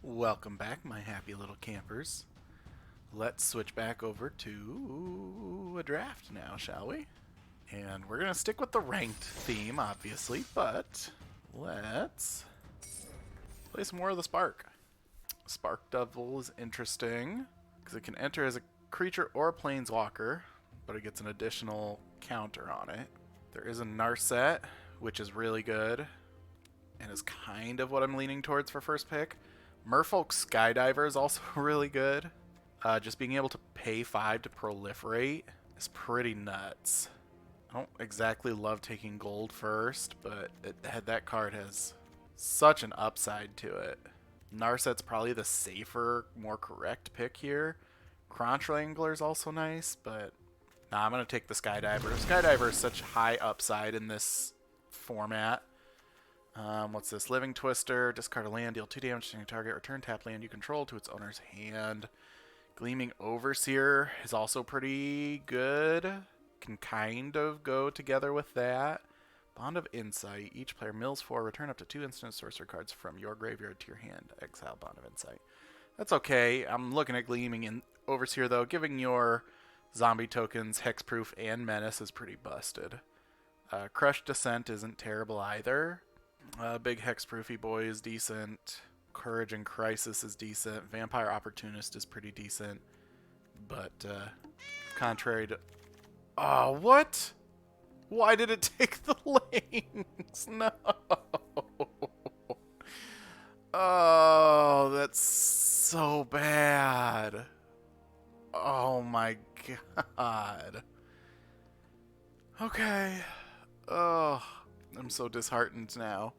Welcome back, my happy little campers. Let's switch back over to a draft now, shall we? And we're going to stick with the ranked theme, obviously, but let's play some more of the Spark. Spark Devil is interesting because it can enter as a creature or a planeswalker, but it gets an additional counter on it. There is a Narset, which is really good and is kind of what I'm leaning towards for first pick. Merfolk Skydiver is also really good. Just being able to pay 5 to proliferate is pretty nuts. I don't exactly love taking gold first, but that card has such an upside to it. Narset's probably the safer, more correct pick here. Crunch Wrangler is also nice, but nah, I'm going to take the Skydiver. Skydiver is such high upside in this format. What's this? Living Twister. Discard a land, deal 2 damage to any target. Return tap land you control to its owner's hand. Gleaming Overseer is also pretty good. Can kind of go together with that. Bond of Insight. Each player mills 4. Return up to 2 instant sorcerer cards from your graveyard to your hand. Exile Bond of Insight. That's okay. I'm looking at Gleaming Overseer, though. Giving your zombie tokens Hexproof and Menace is pretty busted. Crush Descent isn't terrible either. Big Hexproofy Boy is decent. Courage and Crisis is decent. Vampire Opportunist is pretty decent. But, contrary to... Oh, what? Why did it take the lanes? No. Oh, that's so bad. Oh my god. Okay. Oh, I'm so disheartened now.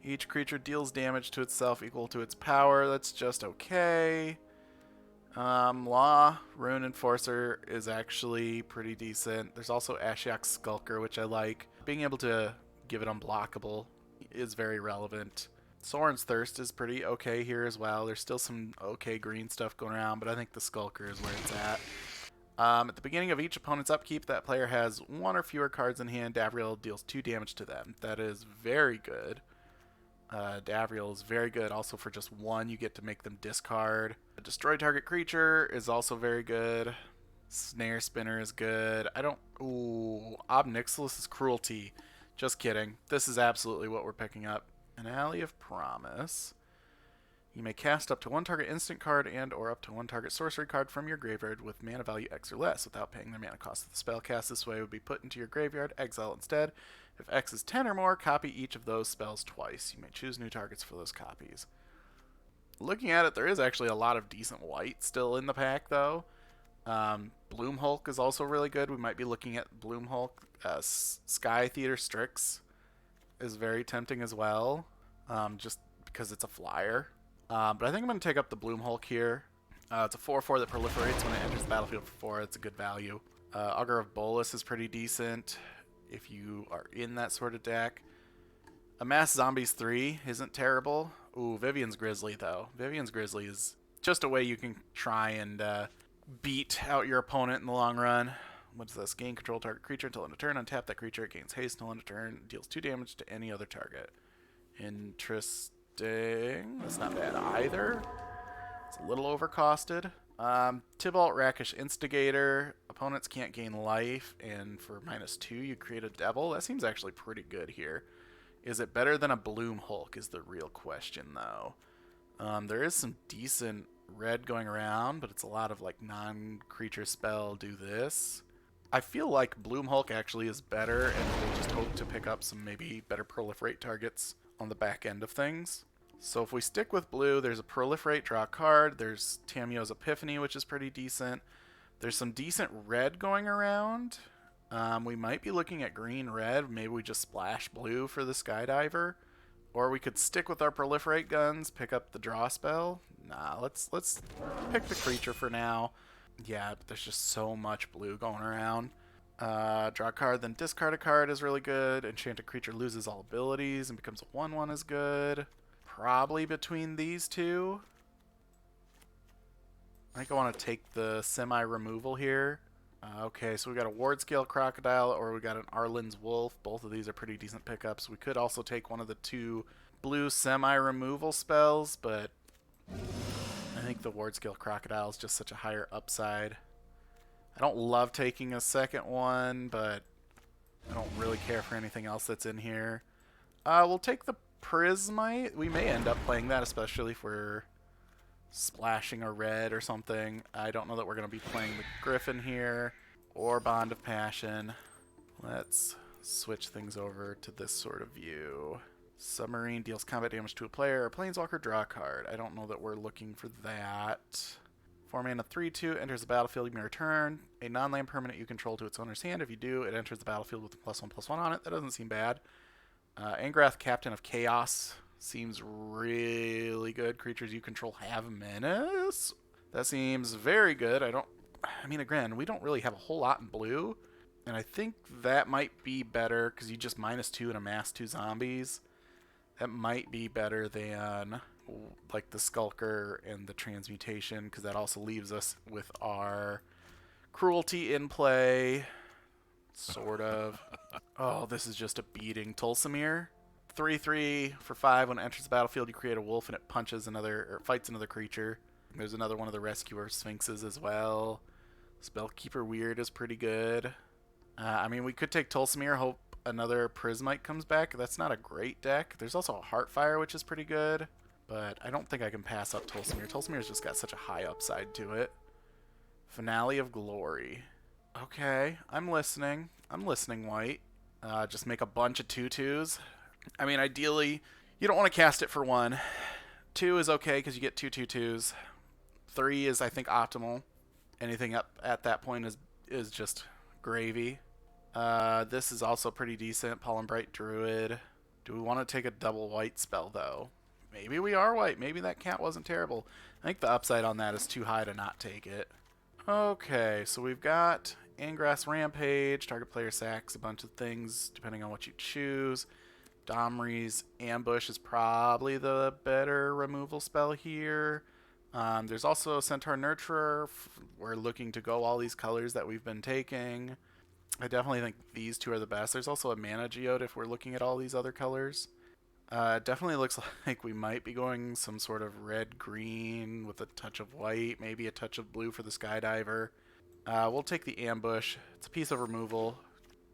Each creature deals damage to itself equal to its power. That's just okay. Law, Rune Enforcer is actually pretty decent. There's also Ashiok's Skulker, which I like. Being able to give it unblockable is very relevant. Soren's Thirst is pretty okay here as well. There's still some okay green stuff going around, but I think the Skulker is where it's at. At the beginning of each opponent's upkeep, that player has 1 or fewer cards in hand. Davriel deals 2 damage to them. That is very good. Davriel is very good. Also, for just 1, you get to make them discard. Destroy target creature is also very good. Snare Spinner is good. Ooh, Ob Nixilis is Cruelty. Just kidding. This is absolutely what we're picking up. An Alley of Promise. You may cast up to 1 target instant card and or up to 1 target sorcery card from your graveyard with mana value X or less without paying their mana cost. The spell cast this way would be put into your graveyard, exile instead. If X is 10 or more, copy each of those spells twice. You may choose new targets for those copies. Looking at it, there is actually a lot of decent white still in the pack, though. Bloom Hulk is also really good. We might be looking at Bloom Hulk. Sky Theater Strix is very tempting as well, just because it's a flyer. But I think I'm going to take up the Bloom Hulk here. It's a 4/4 that proliferates when it enters the battlefield for 4. It's a good value. Augur of Bolus is pretty decent if you are in that sort of deck. Amass Zombies 3 isn't terrible. Ooh, Vivian's Grizzly, though. Vivian's Grizzly is just a way you can try and beat out your opponent in the long run. What's this? Gain control target creature until end of turn. Untap that creature. It gains haste until end of turn. Deals 2 damage to any other target. Interesting. That's not bad either. It's a little overcosted. Tibalt Rakish Instigator. Opponents can't gain life, and for -2 you create a devil. That seems actually pretty good here. Is it better than a Bloom Hulk is the real question, though. There is some decent red going around, but it's a lot of like non-creature spell do this. I feel like Bloom Hulk actually is better, and we'll just hope to pick up some maybe better proliferate targets on the back end of things. So if we stick with blue, there's a proliferate, draw a card. There's Tamio's Epiphany, which is pretty decent. There's some decent red going around. We might be looking at green-red. Maybe we just splash blue for the Skydiver. Or we could stick with our proliferate guns, pick up the draw spell. Nah, let's pick the creature for now. Yeah, but there's just so much blue going around. Draw a card, then discard a card is really good. Enchanted creature loses all abilities and becomes a 1/1 is good. Probably between these two. I think I want to take the semi-removal here. Okay, so we got a Ward Scale Crocodile or we got an Arlen's Wolf. Both of these are pretty decent pickups. We could also take one of the 2 blue semi-removal spells, but I think the Ward Scale Crocodile is just such a higher upside. I don't love taking a second one, but I don't really care for anything else that's in here. We'll take the Prismite. We may end up playing that, especially if we're splashing a red or something. I don't know that we're going to be playing the Griffin here or Bond of Passion. Let's switch things over to this sort of view. Submarine deals combat damage to a player. A Planeswalker, draw a card. I don't know that we're looking for that. 4 mana 3/2 enters the battlefield. You may return a non-land permanent you control to its owner's hand. If you do, it enters the battlefield with a +1/+1 on it. That doesn't seem bad. Angrath, Captain of Chaos, seems really good. Creatures you control have menace. That seems very good. I mean, again, we don't really have a whole lot in blue, and I think that might be better because you just -2 and amass 2 zombies. That might be better than like the Skulker and the Transmutation, because that also leaves us with our Cruelty in play. Sort of. Oh, this is just a beating. Tulsamir. 3/3 for 5. When it enters the battlefield, you create a wolf and it punches or fights another creature. There's another one of the Rescuer Sphinxes as well. Spellkeeper Weird is pretty good. I mean, we could take Tulsamir, hope another Prismite comes back. That's not a great deck. There's also a Heartfire, which is pretty good. But I don't think I can pass up Tulsamir. Tulsamir's just got such a high upside to it. Finale of Glory. Okay, I'm listening. I'm listening, White. Just make a bunch of 2/2s. I mean, ideally, you don't want to cast it for 1. 2 is okay because you get 2 2/2s. 3 is, I think, optimal. Anything up at that point is just gravy. This is also pretty decent. Pollen Bright Druid. Do we want to take a double white spell, though? Maybe we are white. Maybe that cat wasn't terrible. I think the upside on that is too high to not take it. Okay, so we've got Angrath's Rampage. Target player sacks a bunch of things, depending on what you choose. Domri's Ambush is probably the better removal spell here. There's also Centaur Nurturer. We're looking to go all these colors that we've been taking. I definitely think these two are the best. There's also a Mana Geode if we're looking at all these other colors. It definitely looks like we might be going some sort of red-green with a touch of white, maybe a touch of blue for the Skydiver. We'll take the Ambush. It's a piece of removal.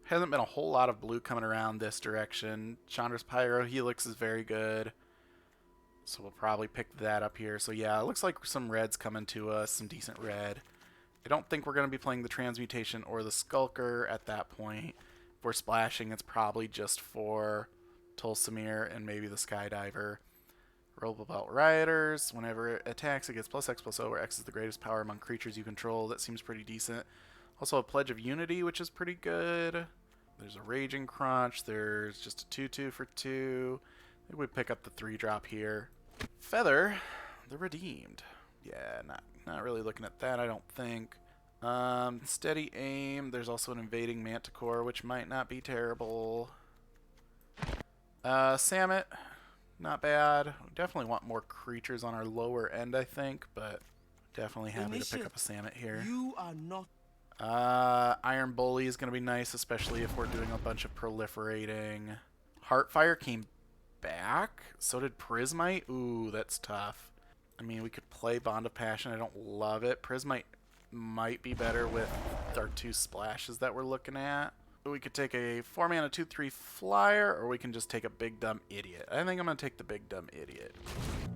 Hasn't been a whole lot of blue coming around this direction. Chandra's Pyrohelix is very good. So we'll probably pick that up here. So yeah, it looks like some red's coming to us, some decent red. I don't think we're going to be playing the Transmutation or the Skulker at that point. If we're splashing, it's probably just for Tulsamir and maybe the Skydiver. Rollbelt Rioters. Whenever it attacks, it gets +X/+0, where X is the greatest power among creatures you control. That seems pretty decent. Also a Pledge of Unity, which is pretty good. There's a Raging Crunch. There's just a 2/2 for 2. I think we pick up the 3-drop here. Feather the Redeemed. Yeah, not really looking at that, I don't think. Steady Aim. There's also an Invading Manticore, which might not be terrible. Samet, not bad. We definitely want more creatures on our lower end, I think, but definitely happy to pick up a Samet here. You are not. Iron Bully is going to be nice, especially if we're doing a bunch of proliferating. Heartfire came back. So did Prismite. Ooh, that's tough. I mean, we could play Bond of Passion. I don't love it. Prismite might be better with our 2 splashes that we're looking at. We could take a 4 mana 2/3 flyer, or we can just take a Big Dumb Idiot. I think I'm going to take the Big Dumb Idiot.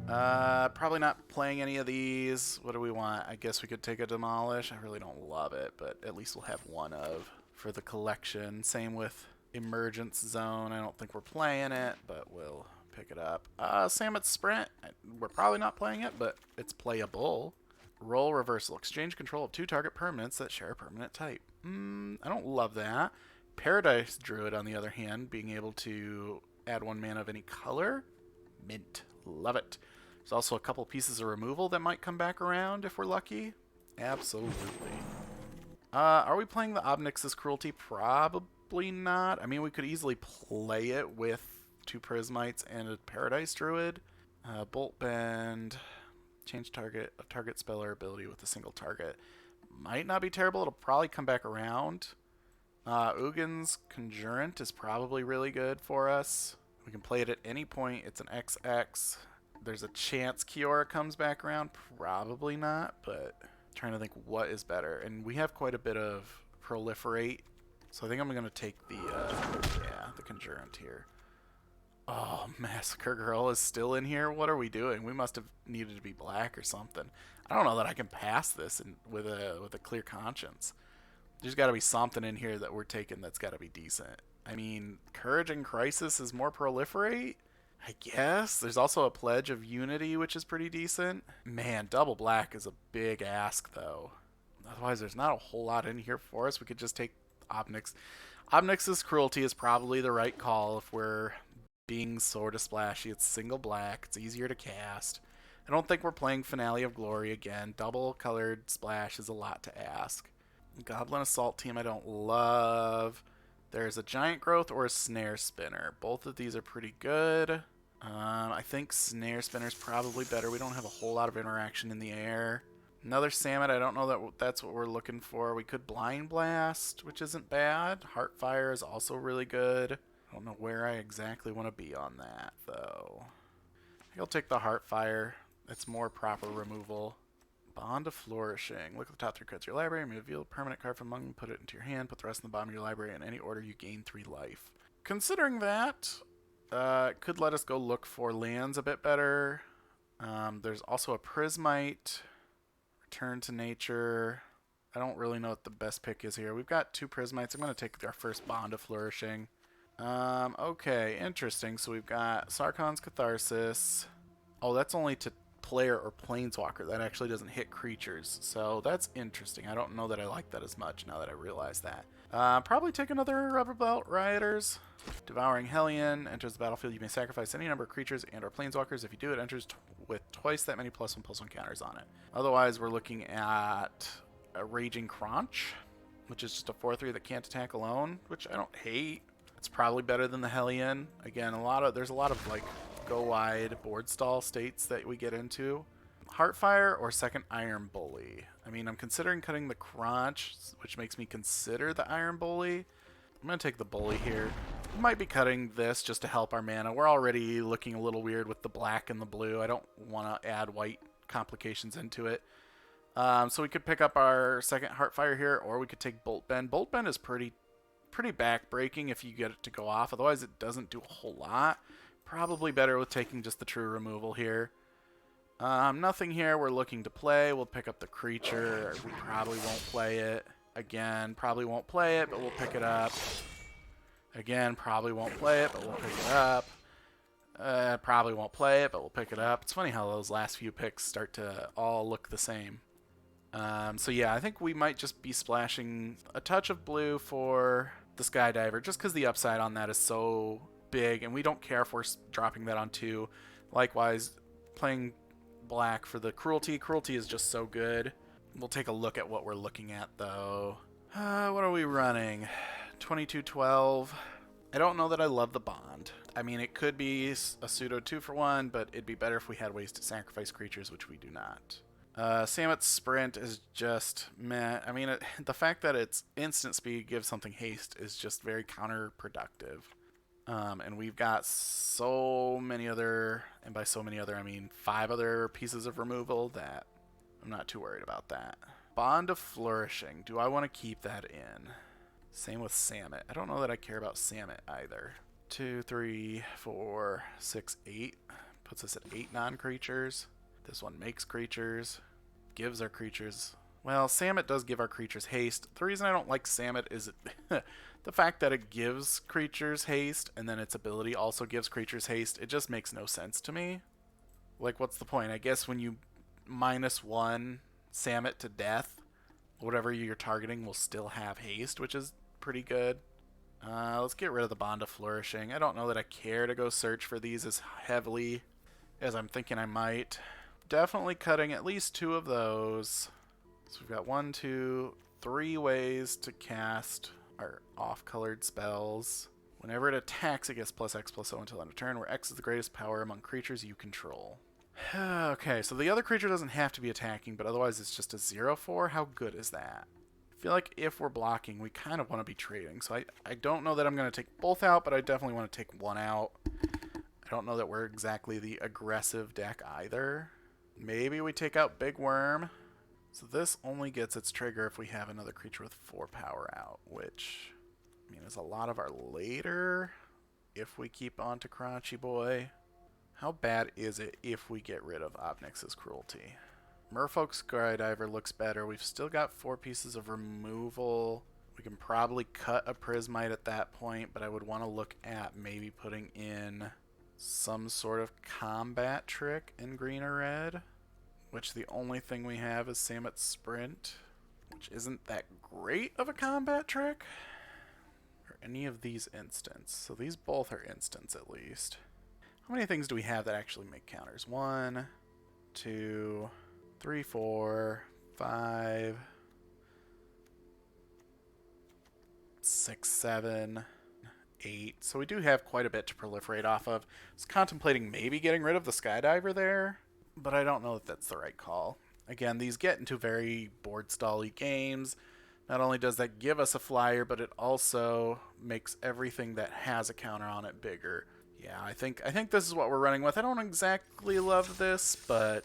Probably not playing any of these. What do we want? I guess we could take a Demolish. I really don't love it, but at least we'll have one of for the collection. Same with Emergence Zone. I don't think we're playing it, but we'll pick it up. Samet's Sprint. We're probably not playing it, but it's playable. Roll Reversal. Exchange control of 2 target permanents that share a permanent type. I don't love that. Paradise Druid, on the other hand, being able to add 1 mana of any color. Mint. Love it. There's also a couple pieces of removal that might come back around if we're lucky. Absolutely. Are we playing the Obnix's Cruelty? Probably not. I mean, we could easily play it with 2 Prismites and a Paradise Druid. Bolt Bend. Change target spell or ability with a single target. Might not be terrible. It'll probably come back around. Ugin's Conjurant is probably really good for us. We can play it at any point. It's an XX. There's a chance Kiora comes back around. Probably not, but trying to think what is better. And we have quite a bit of proliferate, so I think I'm going to take the Conjurant here. Oh, Massacre Girl is still in here? What are we doing? We must have needed to be black or something. I don't know that I can pass this with a clear conscience. There's got to be something in here that we're taking that's got to be decent. I mean, Courage and Crisis is more proliferate? I guess. There's also a Pledge of Unity, which is pretty decent. Man, double black is a big ask, though. Otherwise, there's not a whole lot in here for us. We could just take Obnix. Obnix's Cruelty is probably the right call if we're being sort of splashy. It's single black. It's easier to cast. I don't think we're playing Finale of Glory again. Double colored splash is a lot to ask. Goblin Assault Team I don't love. There's a Giant Growth or a Snare Spinner. Both of these are pretty good. I think Snare Spinner's probably better. We don't have a whole lot of interaction in the air. Another Samet, I don't know that that's what we're looking for. We could Blind Blast, which isn't bad. Heartfire is also really good. I don't know where I exactly want to be on that, though. I think I'll take the Heartfire. It's more proper removal. Bond of Flourishing. Look at the top 3 cards of your library. Reveal a permanent card from among them. Put it into your hand. Put the rest in the bottom of your library. In any order, you gain 3 life. Considering that, it could let us go look for lands a bit better. There's also a Prismite. Return to Nature. I don't really know what the best pick is here. We've got 2 Prismites. I'm going to take our first Bond of Flourishing. Okay, interesting. So we've got Sarkon's Catharsis. Oh, that's only to player or planeswalker. That actually doesn't hit creatures. So that's interesting. I don't know that I like that as much now that I realize that. Probably take another Rubber Belt Rioters. Devouring Hellion. Enters the battlefield. You may sacrifice any number of creatures and or planeswalkers. If you do, it enters with twice that many +1/+1 counters on it. Otherwise, we're looking at a Raging Crunch, which is just a 4/3 that can't attack alone, which I don't hate. It's probably better than the Hellion. Again, there's a lot of like go wide board stall states that we get into. Heartfire or second Iron Bully. I mean, I'm considering cutting the Crunch, which makes me consider the Iron Bully. I'm going to take the Bully here. We might be cutting this just to help our mana. We're already looking a little weird with the black and the blue. I don't want to add white complications into it. So we could pick up our second Heartfire here, or we could take Bolt Bend. Bolt Bend is pretty back-breaking if you get it to go off. Otherwise, it doesn't do a whole lot. Probably better with taking just the true removal here. Nothing here we're looking to play. We'll pick up the creature. We probably won't play it. Again, probably won't play it, but we'll pick it up. Again, probably won't play it, but we'll pick it up. Probably won't play it, but we'll pick it up. It's funny how those last few picks start to all look the same. So yeah, I think we might just be splashing a touch of blue for the Skydiver, just because the upside on that is so big, and we don't care if we're dropping that on 2. Likewise, playing black for the Cruelty. Cruelty is just so good. We'll take a look at what we're looking at, though. What are we running? 2212. I don't know that I love the Bond. I mean, it could be a pseudo 2-for-1, but it'd be better if we had ways to sacrifice creatures, which we do not. Samet's Sprint is just meh. I mean, the fact that it's instant speed gives something haste is just very counterproductive. And we've got so many other, and by so many other, I mean 5 other pieces of removal that I'm not too worried about that. Bond of Flourishing. Do I want to keep that in? Same with Samet. I don't know that I care about Samet either. 2, 3, 4, 6, 8. Puts us at 8 non-creatures. This one makes creatures. Gives our creatures... Well, Samet does give our creatures haste. The reason I don't like Samet is the fact that it gives creatures haste, and then its ability also gives creatures haste. It just makes no sense to me. Like, what's the point? I guess when you -1 Samet to death, whatever you're targeting will still have haste, which is pretty good. Let's get rid of the Bond of Flourishing. I don't know that I care to go search for these as heavily as I'm thinking I might. Definitely cutting at least 2 of those. So we've got 1, 2, 3 ways to cast our off-colored spells. Whenever it attacks, it gets +X/+0 until end of turn, where X is the greatest power among creatures you control. Okay, so the other creature doesn't have to be attacking, but otherwise it's just a 0/4. How good is that? I feel like if we're blocking, we kind of want to be trading. So I don't know that I'm going to take both out, but I definitely want to take one out. I don't know that we're exactly the aggressive deck either. Maybe we take out Big Worm. So this only gets its trigger if we have another creature with 4 power out, which, I mean, is a lot of our later if we keep on to Crunchy Boy. How bad is it if we get rid of Obnix's Cruelty? Merfolk Skydiver looks better. We've still got 4 pieces of removal. We can probably cut a Prismite at that point, but I would want to look at maybe putting in some sort of combat trick in green or red, which the only thing we have is Samet's Sprint, which isn't that great of a combat trick. Or any of these instants. So these both are instants at least. How many things do we have that actually make counters? 1, 2, 3, 4, 5, 6, 7, 8. So we do have quite a bit to proliferate off of. I was contemplating maybe getting rid of the Skydiver there, but I don't know if that's the right call. Again, these get into very board stall-y games. Not only does that give us a flyer, but it also makes everything that has a counter on it bigger. Yeah, I think this is what we're running with. I don't exactly love this, but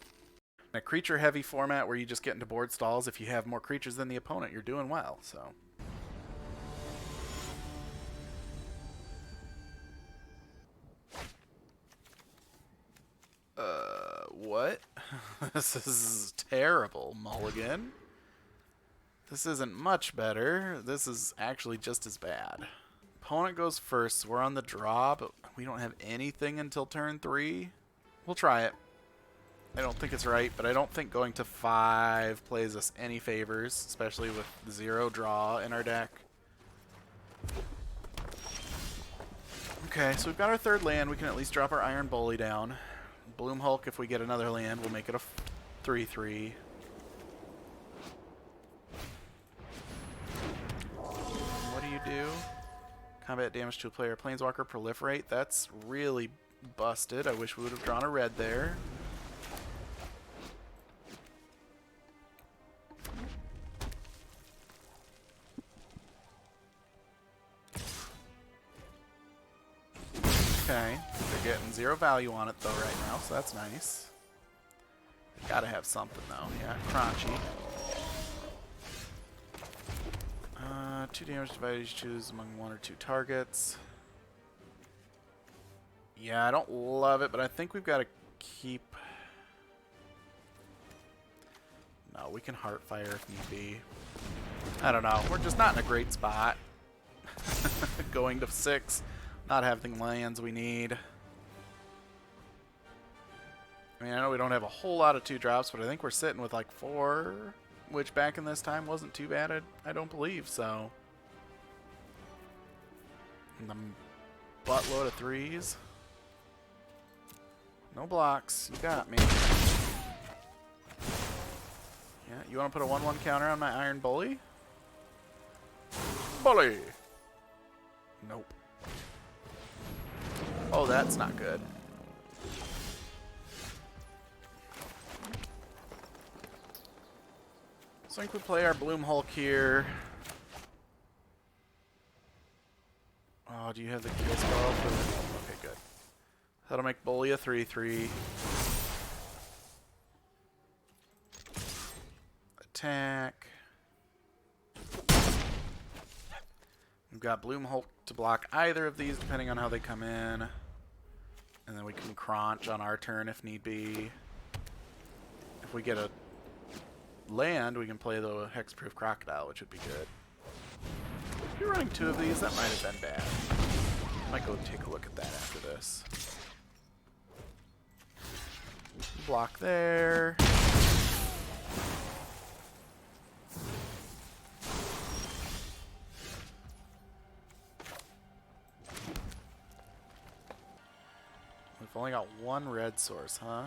in a creature-heavy format where you just get into board stalls, if you have more creatures than the opponent, you're doing well, so. What? This is terrible, Mulligan. This isn't much better. This is actually just as bad. Opponent goes first, so we're on the draw, but we don't have anything until turn 3. We'll try it. I don't think it's right, but I don't think going to 5 plays us any favors, especially with 0 draw in our deck. Okay, so we've got our 3rd land. We can at least drop our Iron Bully down. Bloom Hulk, if we get another land, we'll make it a 3/3. What do you do? Combat damage to a player. Planeswalker proliferate. That's really busted. I wish we would have drawn a red there. Okay, they're getting 0 value on it though right now, so that's nice. Gotta have something though, yeah, Crunchy. 2 damage divided, you choose among 1 or 2 targets. Yeah, I don't love it, but I think we've got to keep... No, we can Heartfire if need be. I don't know, we're just not in a great spot. Going to 6. Not having lands we need. I mean, I know we don't have a whole lot of 2-drops, but I think we're sitting with like 4, which back in this time wasn't too bad, I don't believe, so. And the buttload of 3s. No blocks, you got me. Yeah, you want to put a 1/1 counter on my Iron Bully? Bully! Nope. Oh, that's not good. So I think we play our Bloom Hulk here. Oh, do you have the kill spell? Okay, good. That'll make Bully a 3/3. Attack. We've got Bloom Hulk to block either of these, depending on how they come in. And then we can crunch on our turn if need be. If we get a land, we can play the Hexproof Crocodile, which would be good. If you're running 2 of these, that might have been bad. Might go take a look at that after this. Block there. We've only got 1 red source, huh?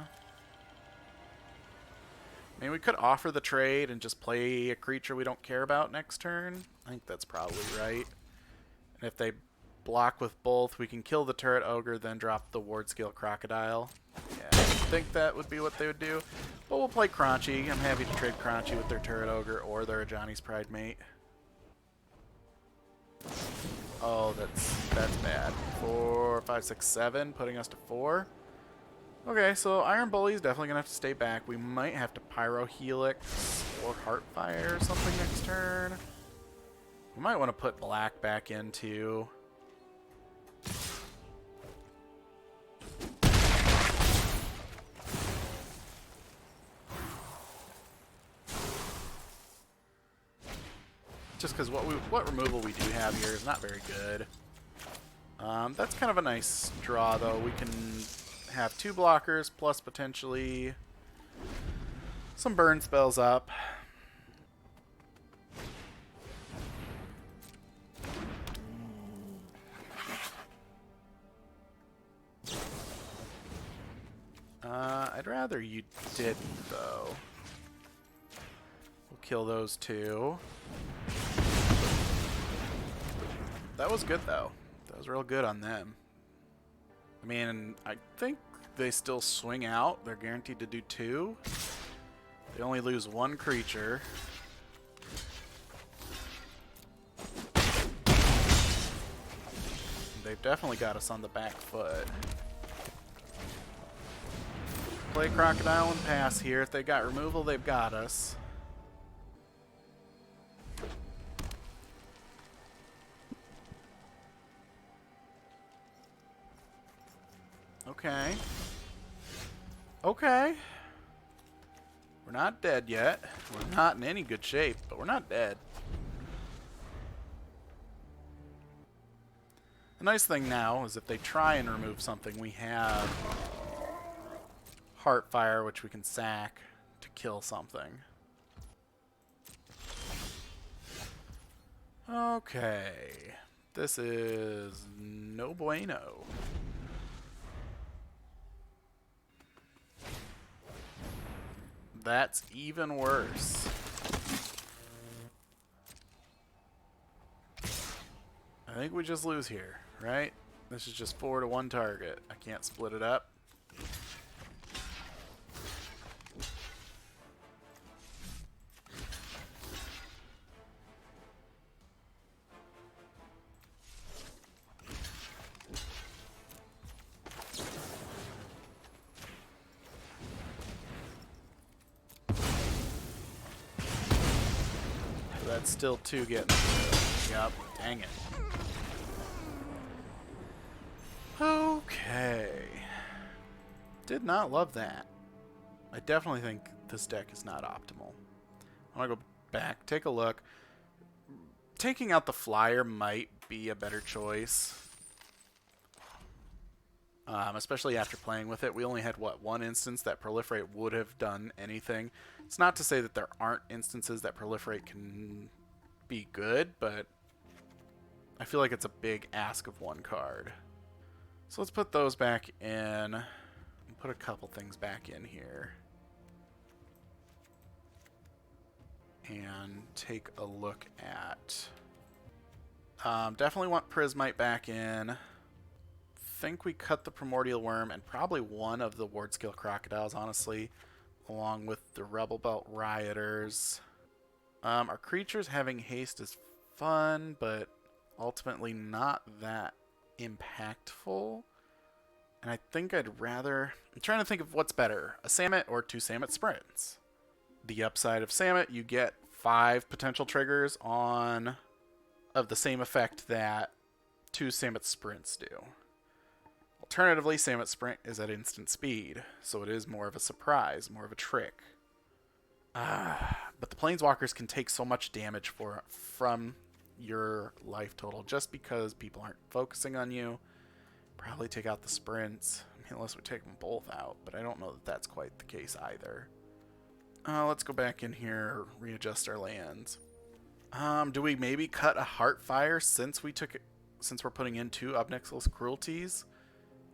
I mean, we could offer the trade and just play a creature we don't care about next turn. I think that's probably right. And if they block with both, we can kill the Turret Ogre, then drop the Ward Scale Crocodile. Yeah, I think that would be what they would do. But we'll play Crunchy. I'm happy to trade Crunchy with their Turret Ogre or their Ajani's Pride Mate. Oh, that's bad. 4, 5, 6, 7, putting us to 4. Okay, so Iron Bully's definitely gonna have to stay back. We might have to Pyro Helix or Heartfire or something next turn. We might want to put Black back in too. Just because what removal we do have here is not very good. That's kind of a nice draw, though. We can have 2 blockers plus potentially some burn spells up. I'd rather you didn't, though. We'll kill those 2. That was good, though. That was real good on them. I mean, I think they still swing out. They're guaranteed to do 2. They only lose 1 creature. They've definitely got us on the back foot. Play Crocodile and pass here. If they got removal, they've got us. Okay. Okay. We're not dead yet. We're not in any good shape, but we're not dead. The nice thing now is if they try and remove something, we have Heartfire, which we can sack to kill something. Okay. This is no bueno. That's even worse. I think we just lose here, right? This is just 4 to 1 target. I can't split it up. That's still 2 getting through. Yup, dang it. Okay. Did not love that. I definitely think this deck is not optimal. I want to go back, take a look. Taking out the flyer might be a better choice. Especially after playing with it. We only had, what, 1 instance that Proliferate would have done anything. It's not to say that there aren't instances that Proliferate can be good, but I feel like it's a big ask of 1 card. So let's put those back in. Put a couple things back in here. And take a look at... definitely want Prismite back in. Think we cut the Primordial Worm and probably one of the Ward Scale Crocodiles, honestly, along with the Rebel Belt Rioters. Our creatures having haste is fun, but ultimately not that impactful. And I think I'd rather... I'm trying to think of what's better, a Samet or 2 Samet Sprints. The upside of Samet, you get 5 potential triggers on of the same effect that 2 Samet Sprints do. Alternatively, Samet Sprint is at instant speed, so it is more of a surprise, more of a trick. But the Planeswalkers can take so much damage from your life total just because people aren't focusing on you. Probably take out the sprints, unless we take them both out, but I don't know that that's quite the case either. Let's go back in here, readjust our lands. Do we maybe cut a Heartfire since we're putting in 2 Obnixilis Cruelties?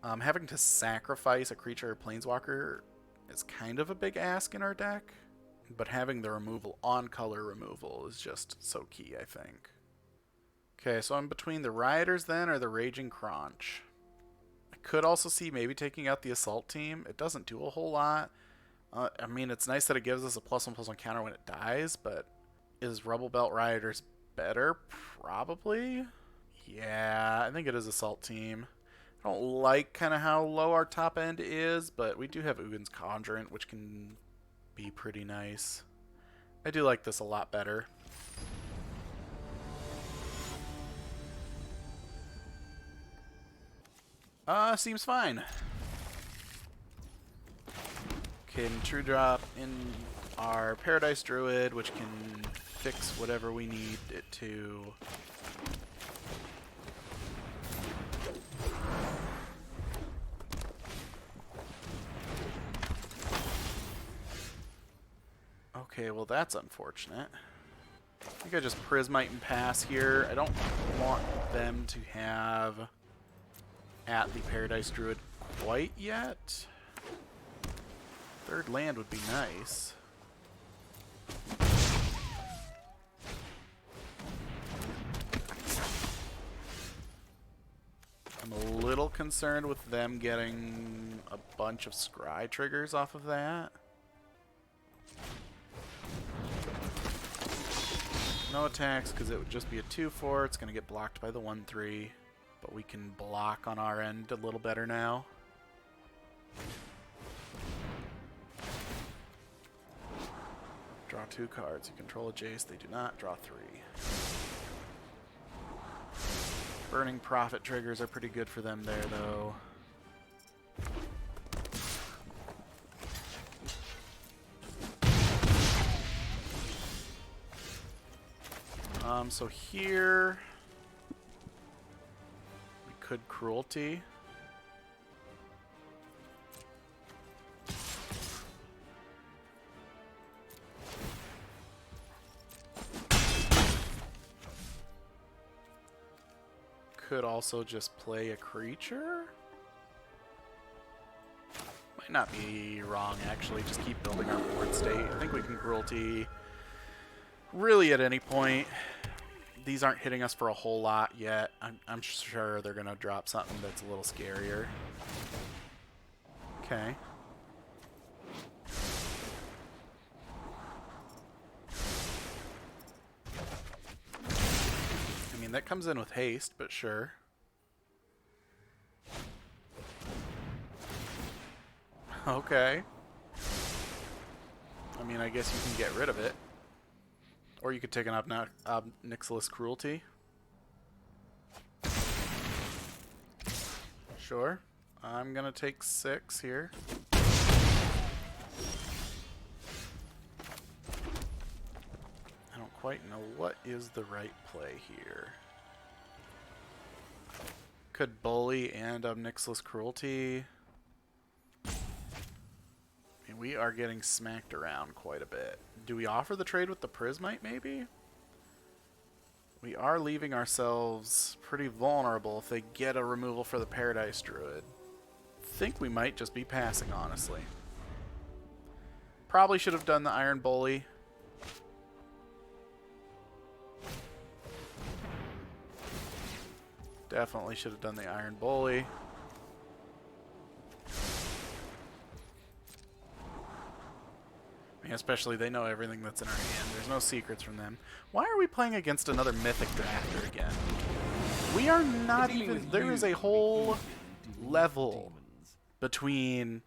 Having to sacrifice a creature or Planeswalker is kind of a big ask in our deck, but having the removal on color removal is just so key, I think. Okay, so I'm between the Rioters then or the Raging Crunch. I could also see maybe taking out the Assault Team. It doesn't do a whole lot. I mean, it's nice that it gives us a +1/+1 counter when it dies, but is Rebel Belt Rioters better? Probably. Yeah, I think it is Assault Team. I don't like kind of how low our top end is, but we do have Ugin's Conjurant, which can be pretty nice. I do like this a lot better. Seems fine. Can True Drop in our Paradise Druid, which can fix whatever we need it to. Okay, well that's unfortunate. I think I just Prismite and pass here. I don't want them to have at the Paradise Druid quite yet. Third land would be nice. I'm a little concerned with them getting a bunch of scry triggers off of that. No attacks because it would just be a 2/4. It's going to get blocked by the 1/3. But we can block on our end a little better now. Draw 2 cards. You control a Jace. They do not. Draw 3. Burning Prophet triggers are pretty good for them there, though. So here we could Cruelty. Could also just play a creature. Might not be wrong, actually. Just keep building our board state. I think we can Cruelty really at any point. These aren't hitting us for a whole lot yet. I'm sure they're going to drop something that's a little scarier. Okay. I mean, that comes in with haste, but sure. Okay. I mean, I guess you can get rid of it. Or you could take an Obnixilis Cruelty. Sure. I'm gonna take 6 here. I don't quite know what is the right play here. Could Bully and Obnixilis Cruelty. I mean, we are getting smacked around quite a bit. Do we offer the trade with the Prismite, maybe? We are leaving ourselves pretty vulnerable if they get a removal for the Paradise Druid. Think we might just be passing, honestly. Probably should have done the Iron Bully. Definitely should have done the Iron Bully. Especially they know everything that's in our hand. There's no secrets from them. Why are we playing against another Mythic Drafter again? We are not even... There is a whole level between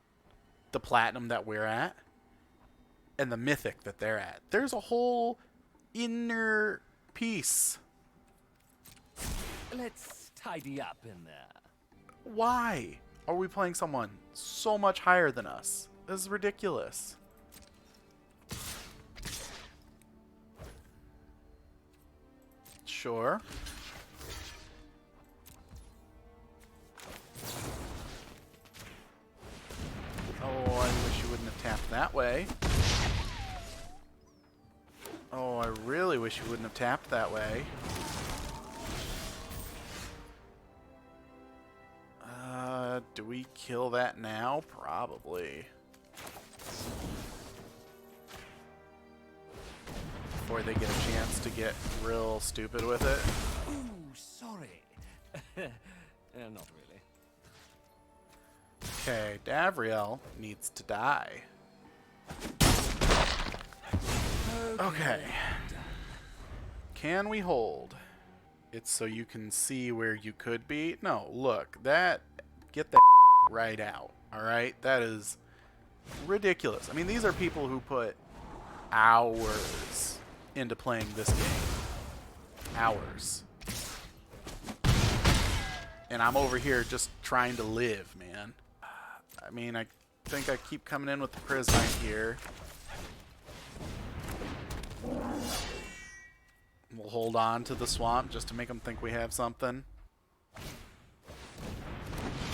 the Platinum that we're at and the Mythic that they're at. There's a whole inner piece. Let's tidy up in there. Why are we playing someone so much higher than us? This is ridiculous. Sure. Oh, I wish you wouldn't have tapped that way. Oh, I really wish you wouldn't have tapped that way. Do we kill that now? Probably. Before they get a chance to get real stupid with it. Ooh, sorry. Not really. Okay, Davriel needs to die. Okay. Can we hold? it's so you can see where you could be. No, look, that, get that right out, alright? That is ridiculous. I mean, these are people who put hours into playing this game. Hours. And I'm over here just trying to live, man. I mean, I think I keep coming in with the Prismite here. We'll hold on to the swamp just to make them think we have something.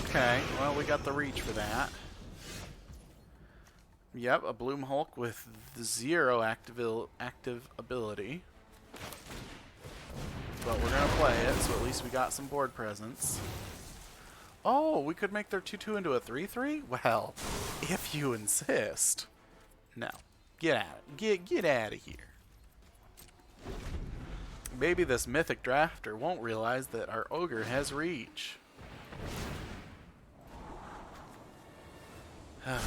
Okay, well, we got the reach for that. Yep, a Bloom Hulk with 0 active ability. But we're going to play it, so at least we got some board presence. Oh, we could make their 2-2 into a 3-3? Well, if you insist. No. Get out. Get out of here. Maybe this mythic drafter won't realize that our ogre has reach. Man.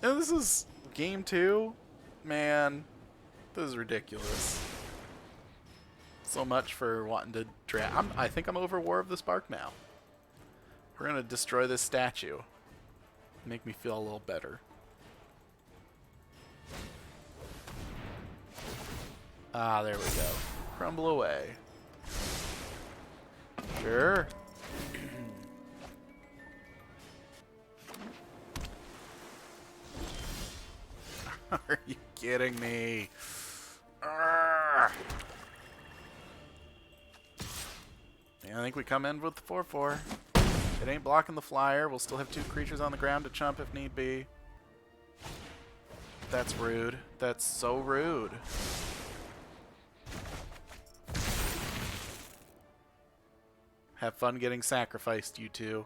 And this is game 2? Man, this is ridiculous. So much for wanting to draft. I think I'm over War of the Spark now. We're going to destroy this statue. Make me feel a little better. Ah, there we go. Crumble away. Sure. Are you kidding me? Arrgh. Yeah, I think we come in with the 4-4. It ain't blocking the flyer. We'll still have 2 creatures on the ground to chump if need be. That's rude. That's so rude. Have fun getting sacrificed, you two.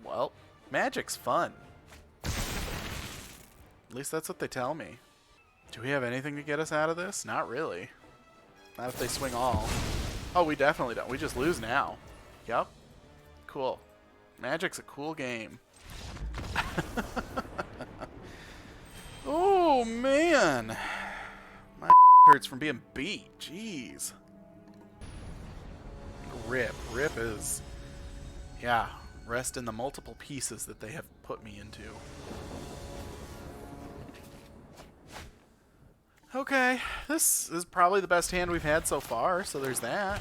Well, magic's fun. At least that's what they tell me. Do we have anything to get us out of this? Not really. Not if they swing all. Oh, we definitely don't. We just lose now. Yep. Cool. Magic's a cool game. Oh, man. My hurts from being beat. Jeez. Rip. Rip is... Yeah. Rest in the multiple pieces that they have put me into. Okay. This is probably the best hand we've had so far, so there's that.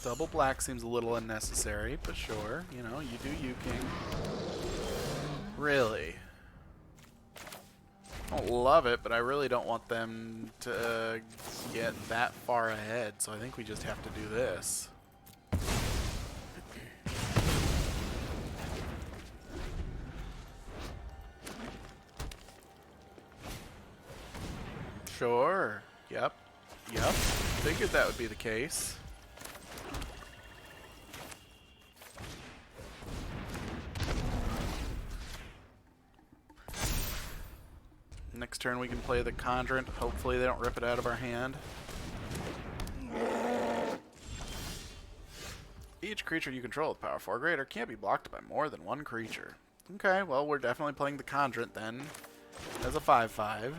Double black seems a little unnecessary, but sure. You know, you do you, King. Really? I don't love it, but I really don't want them to get that far ahead, so I think we just have to do this. Sure. Yep. Yep. Figured that would be the case. Next turn we can play the Conjurant. Hopefully they don't rip it out of our hand. Each creature you control with power 4 or greater can't be blocked by more than 1 creature. Okay, well we're definitely playing the Conjurant then as a 5/5.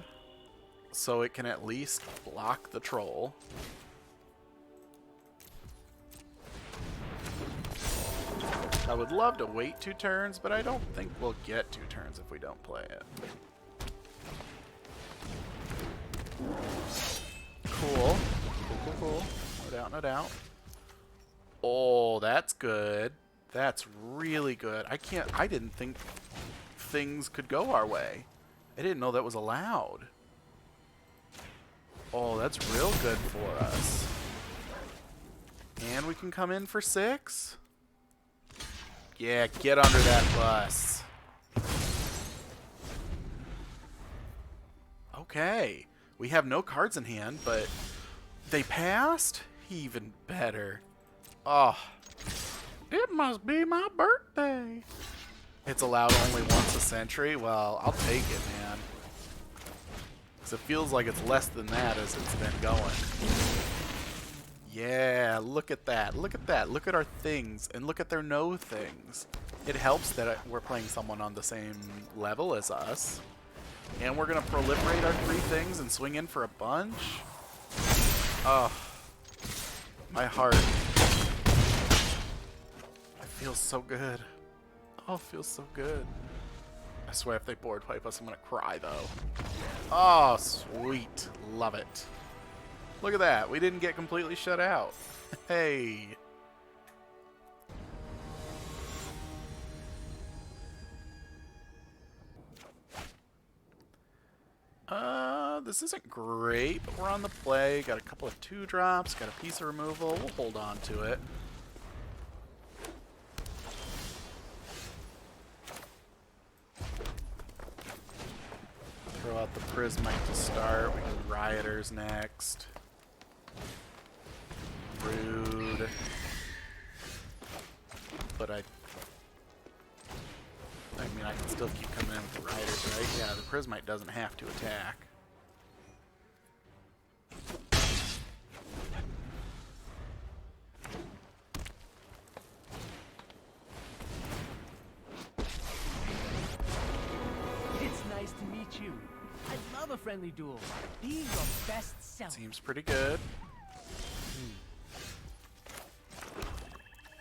So it can at least block the troll. I would love to wait 2 turns, but I don't think we'll get 2 turns if we don't play it. Cool. Cool. No doubt, no doubt. Oh, that's good. That's really good. I didn't think things could go our way. I didn't know that was allowed. Oh, that's real good for us. And we can come in for 6? Yeah, get under that bus. Okay. We have no cards in hand, but they passed? Even better. Oh. It must be my birthday. It's allowed only once a century? Well, I'll take it, man. Because it feels like it's less than that as it's been going. Yeah, look at that. Look at that. Look at our things. And look at their no things. It helps that we're playing someone on the same level as us. And we're going to proliferate our 3 things and swing in for a bunch. Oh. My heart. It feels so good. Oh, it feels so good. I swear if they board wipe us, I'm going to cry, though. Oh, sweet. Love it. Look at that. We didn't get completely shut out. Hey. This isn't great, but we're on the play. Got a couple of 2-drops, got a piece of removal. We'll hold on to it. Throw out the Prismite to start. We can Rioters next. Rude. But I mean, I can still keep coming in with the Rioters, right? Yeah, the Prismite doesn't have to attack. It's nice to meet you. I love a friendly duel. Be your best self. Seems pretty good.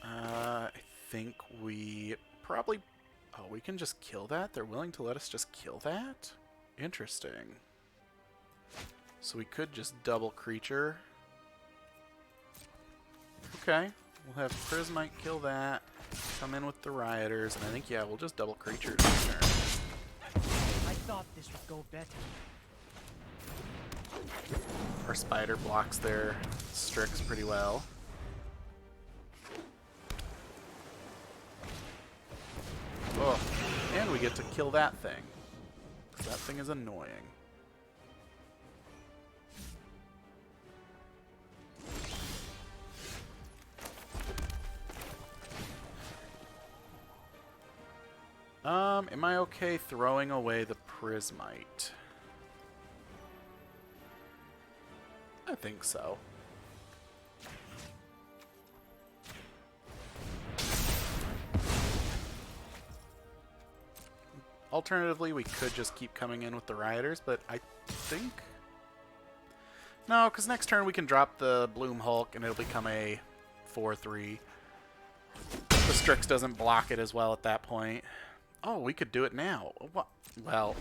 I think we probably... Oh, we can just kill that? They're willing to let us just kill that? Interesting. So we could just double creature. Okay. We'll have Prismite kill that. Come in with the Rioters. And I think, yeah, we'll just double creature this turn. I thought this would go better. Our Spider blocks their Strix pretty well. Oh, and we get to kill that thing. That thing is annoying. Am I okay throwing away the Prismite? I think so. Alternatively, we could just keep coming in with the Rioters, but I think... No, because next turn we can drop the Bloom Hulk and it'll become a 4/3. The Strix doesn't block it as well at that point. Oh, we could do it now. What? Well,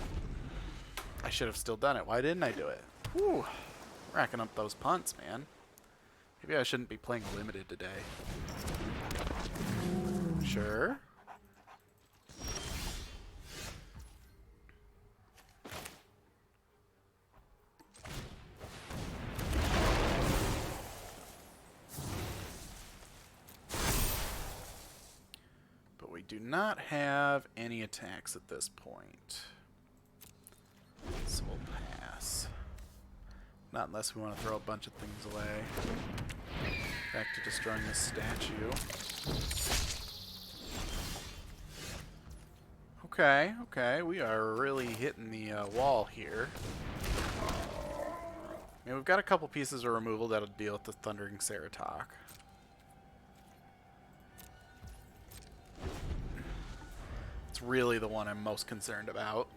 I should have still done it. Why didn't I do it? Whew. Racking up those punts, man. Maybe I shouldn't be playing limited today. Sure. Do not have any attacks at this point. So we'll pass. Not unless we want to throw a bunch of things away. Back to destroying this statue. Okay, okay, we are really hitting the wall here. I mean, we've got a couple pieces of removal that'll deal with the Thundering Ceratok. It's really the one I'm most concerned about.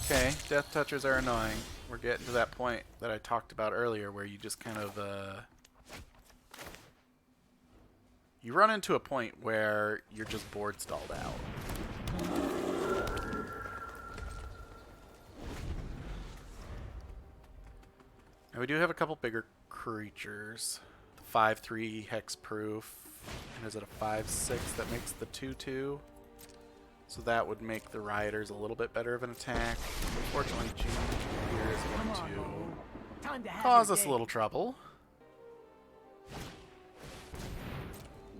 Okay, Death Touchers are annoying. We're getting to that point that I talked about earlier where you just kind of, you run into a point where you're just board stalled out. Now we do have a couple bigger creatures. 5/3 hexproof. And is it a 5/6 that makes the 2/2? So that would make the Rioters a little bit better of an attack. Unfortunately, Gene here is going to cause us a little trouble.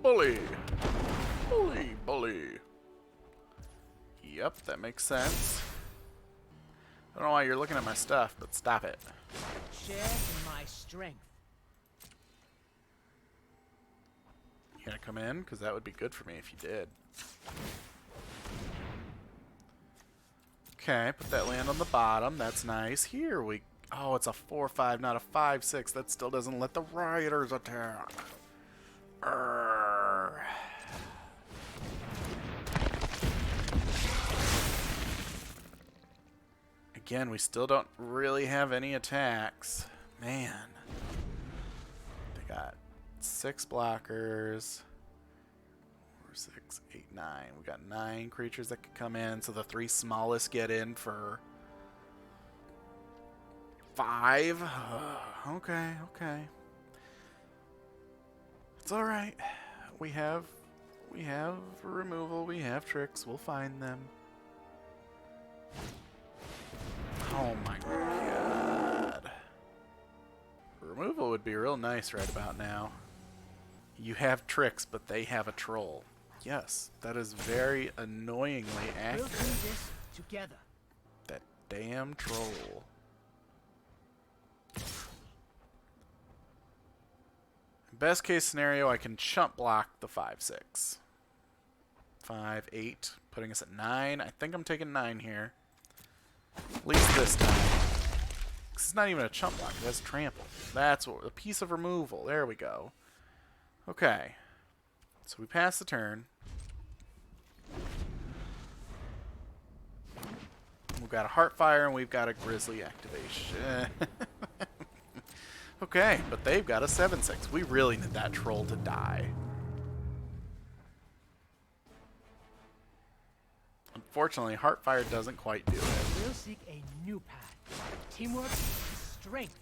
Bully! Bully! Bully! Yep, that makes sense. I don't know why you're looking at my stuff, but stop it. Share in my strength. You gonna come in? Because that would be good for me if you did. Okay, put that land on the bottom. That's nice. Here we... Oh, it's a 4-5, not a 5-6. That still doesn't let the rioters attack. Urgh. Again, we still don't really have any attacks. Man. They got 6 blockers. 4, 6, 8, 9. We got 9 creatures that could come in, so the 3 smallest get in for 5. Okay, okay. It's alright. We have removal, we have tricks, we'll find them. Oh my god. Removal would be real nice right about now. You have tricks, but they have a troll. Yes, that is very annoyingly accurate. We'll do this together. That damn troll. Best case scenario, I can chump block the 5-6. 5, 8, putting us at 9. I think I'm taking 9 here. At least this time. It's not even a chump block, it has trample. That's what, a piece of removal. There we go. Okay. So we pass the turn. We've got a Heartfire and we've got a Grizzly activation. Okay, but they've got a 7-6. We really need that troll to die. Unfortunately, Heartfire doesn't quite do it. We'll seek a new path. Teamwork is strength.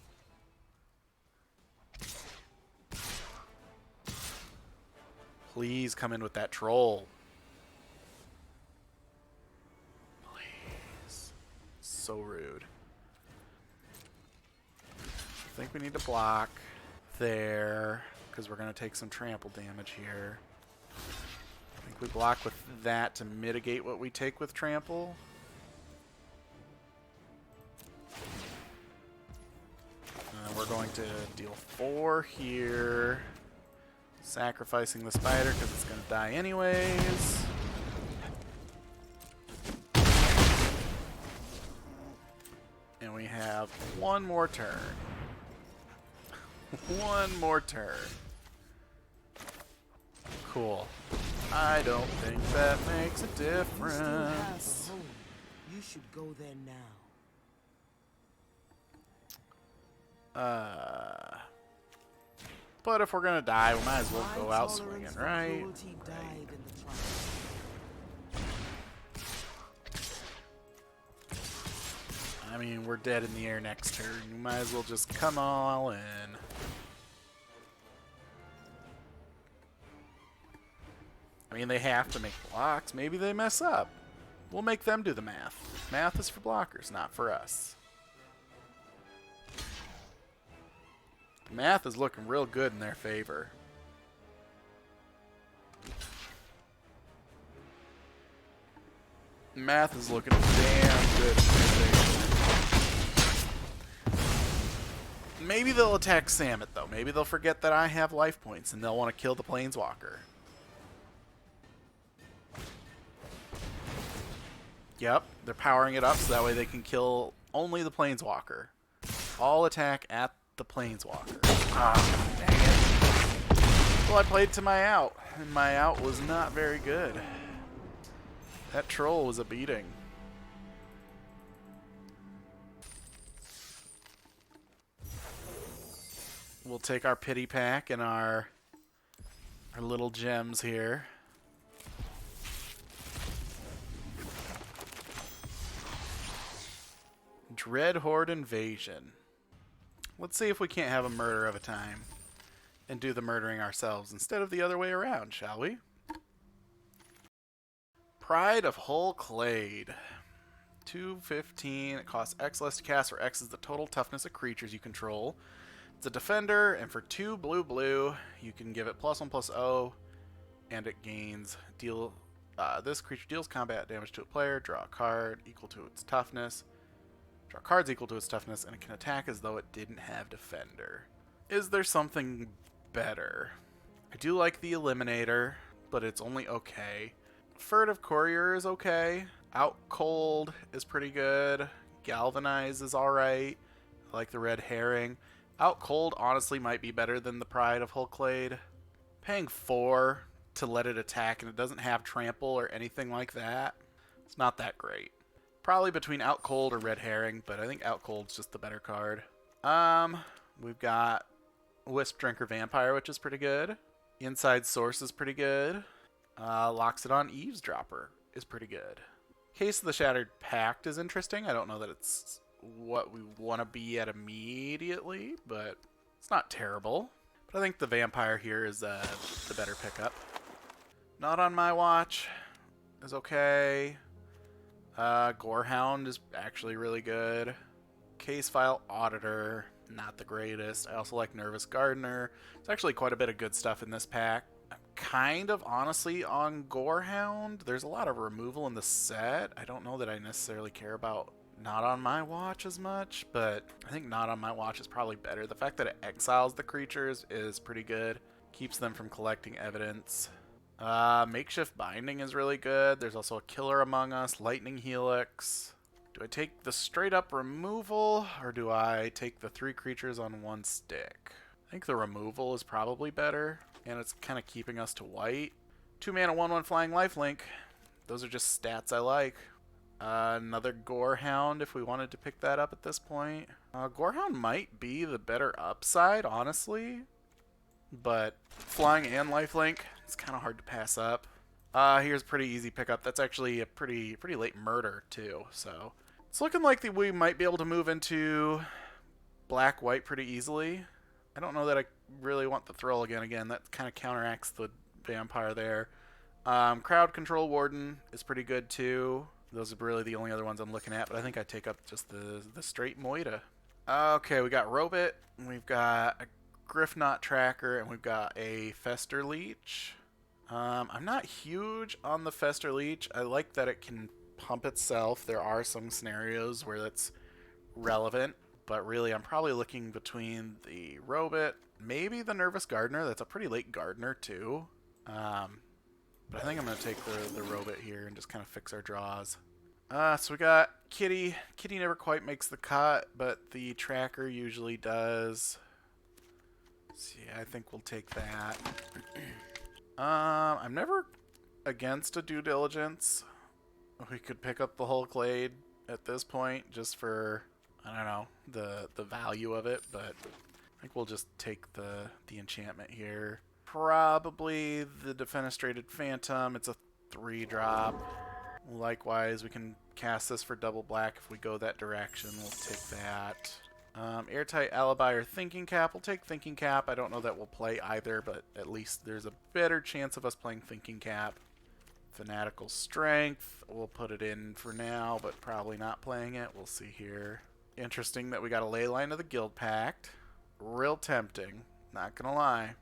Please come in with that troll. Please. So rude. I think we need to block there because we're going to take some trample damage here. I think we block with that to mitigate what we take with trample. We're going to deal 4 here. Sacrificing the spider because it's going to die anyways. And we have one more turn. One more turn. Cool. I don't think that makes a difference. You should go there now. But if we're gonna die, we might as well go out swinging, right? I mean, we're dead in the air next turn. You might as well just come all in. I mean, they have to make blocks. Maybe they mess up. We'll make them do the math. Math is for blockers, not for us. Math is looking real good in their favor. Math is looking damn good in their favor. Maybe they'll attack Samet, though. Maybe they'll forget that I have life points and they'll want to kill the Planeswalker. Yep, they're powering it up so that way they can kill only the Planeswalker. All attack at the Planeswalker. Ah, dang it. Well, I played to my out, and my out was not very good. That troll was a beating. We'll take our pity pack and our little gems here. Dread Horde Invasion. Let's see if we can't have a murder of a time and do the murdering ourselves instead of the other way around, shall we? Pride of Hull Clade. 2/15. It costs X less to cast, where X is the total toughness of creatures you control. It's a defender, and for 2 blue, you can give it +1/+0, and it gains this creature deals combat damage to a player. Draw a card equal to its toughness. Draw cards equal to its toughness, and it can attack as though it didn't have defender. Is there something better? I do like the Eliminator, but it's only okay. Furtive Courier is okay. Out Cold is pretty good. Galvanize is alright. I like the Red Herring. Out Cold honestly might be better than the Pride of Hulklade. Paying 4 to let it attack and it doesn't have trample or anything like that. It's not that great. Probably between Out Cold or Red Herring, but I think Out Cold's just the better card. We've got Wisp Drinker Vampire, which is pretty good. Inside Source is pretty good. Loxodon Eavesdropper is pretty good. Case of the Shattered Pact is interesting. I don't know that it's what we want to be at immediately, but it's not terrible. But I think the Vampire here is the better pickup. Not on my watch is okay. Gorehound is actually really good. Case File Auditor, not the greatest. I also like Nervous Gardener. There's actually quite a bit of good stuff in this pack. I'm kind of honestly on Gorehound. There's a lot of removal in the set. I don't know that I necessarily care about Not on My Watch as much, but I think Not on My Watch is probably better. The fact that it exiles the creatures is pretty good. Keeps them from collecting evidence. Makeshift Binding is really good. There's also a Killer Among Us, Lightning Helix. Do I take the straight up removal, or do I take the 3 creatures on 1 stick? I think the removal is probably better, and it's kind of keeping us to white. 2 mana, 1/1 flying lifelink. Those are just stats I like. Another Gorehound if we wanted to pick that up at this point. Gorehound might be the better upside, honestly. But flying and lifelink, it's kind of hard to pass up. Here's a pretty easy pickup. That's actually a pretty late murder, too. So it's looking like we might be able to move into black-white pretty easily. I don't know that I really want the Thrill again. That kind of counteracts the Vampire there. Crowd Control Warden is pretty good, too. Those are really the only other ones I'm looking at, but I think I'd take up just the straight Moida. Okay, we got Robit, we've got a Griffknot Tracker, and we've got a Fester Leech. I'm not huge on the Fester Leech. I like that it can pump itself. There are some scenarios where that's relevant, but really I'm probably looking between the Robit, maybe the Nervous Gardener. That's a pretty late Gardener, too. But I think I'm going to take the Robit here and just kind of fix our draws. So we got Kitty. Kitty never quite makes the cut, but the Tracker usually does. So yeah, I think we'll take that. I'm never against a Due Diligence. We could pick up the Hulklade at this point just for, I don't know, the value of it, but I think we'll just take the enchantment here. Probably the Defenestrated Phantom. It's a 3-drop. Likewise, we can cast this for double black if we go that direction. We'll take that. Airtight Alibi or Thinking Cap. We'll take Thinking Cap. I don't know that we'll play either, but at least there's a better chance of us playing Thinking Cap. Fanatical Strength. We'll put it in for now, but probably not playing it. We'll see here. Interesting that we got a Leyline of the Guild Pact. Real tempting. Not gonna lie.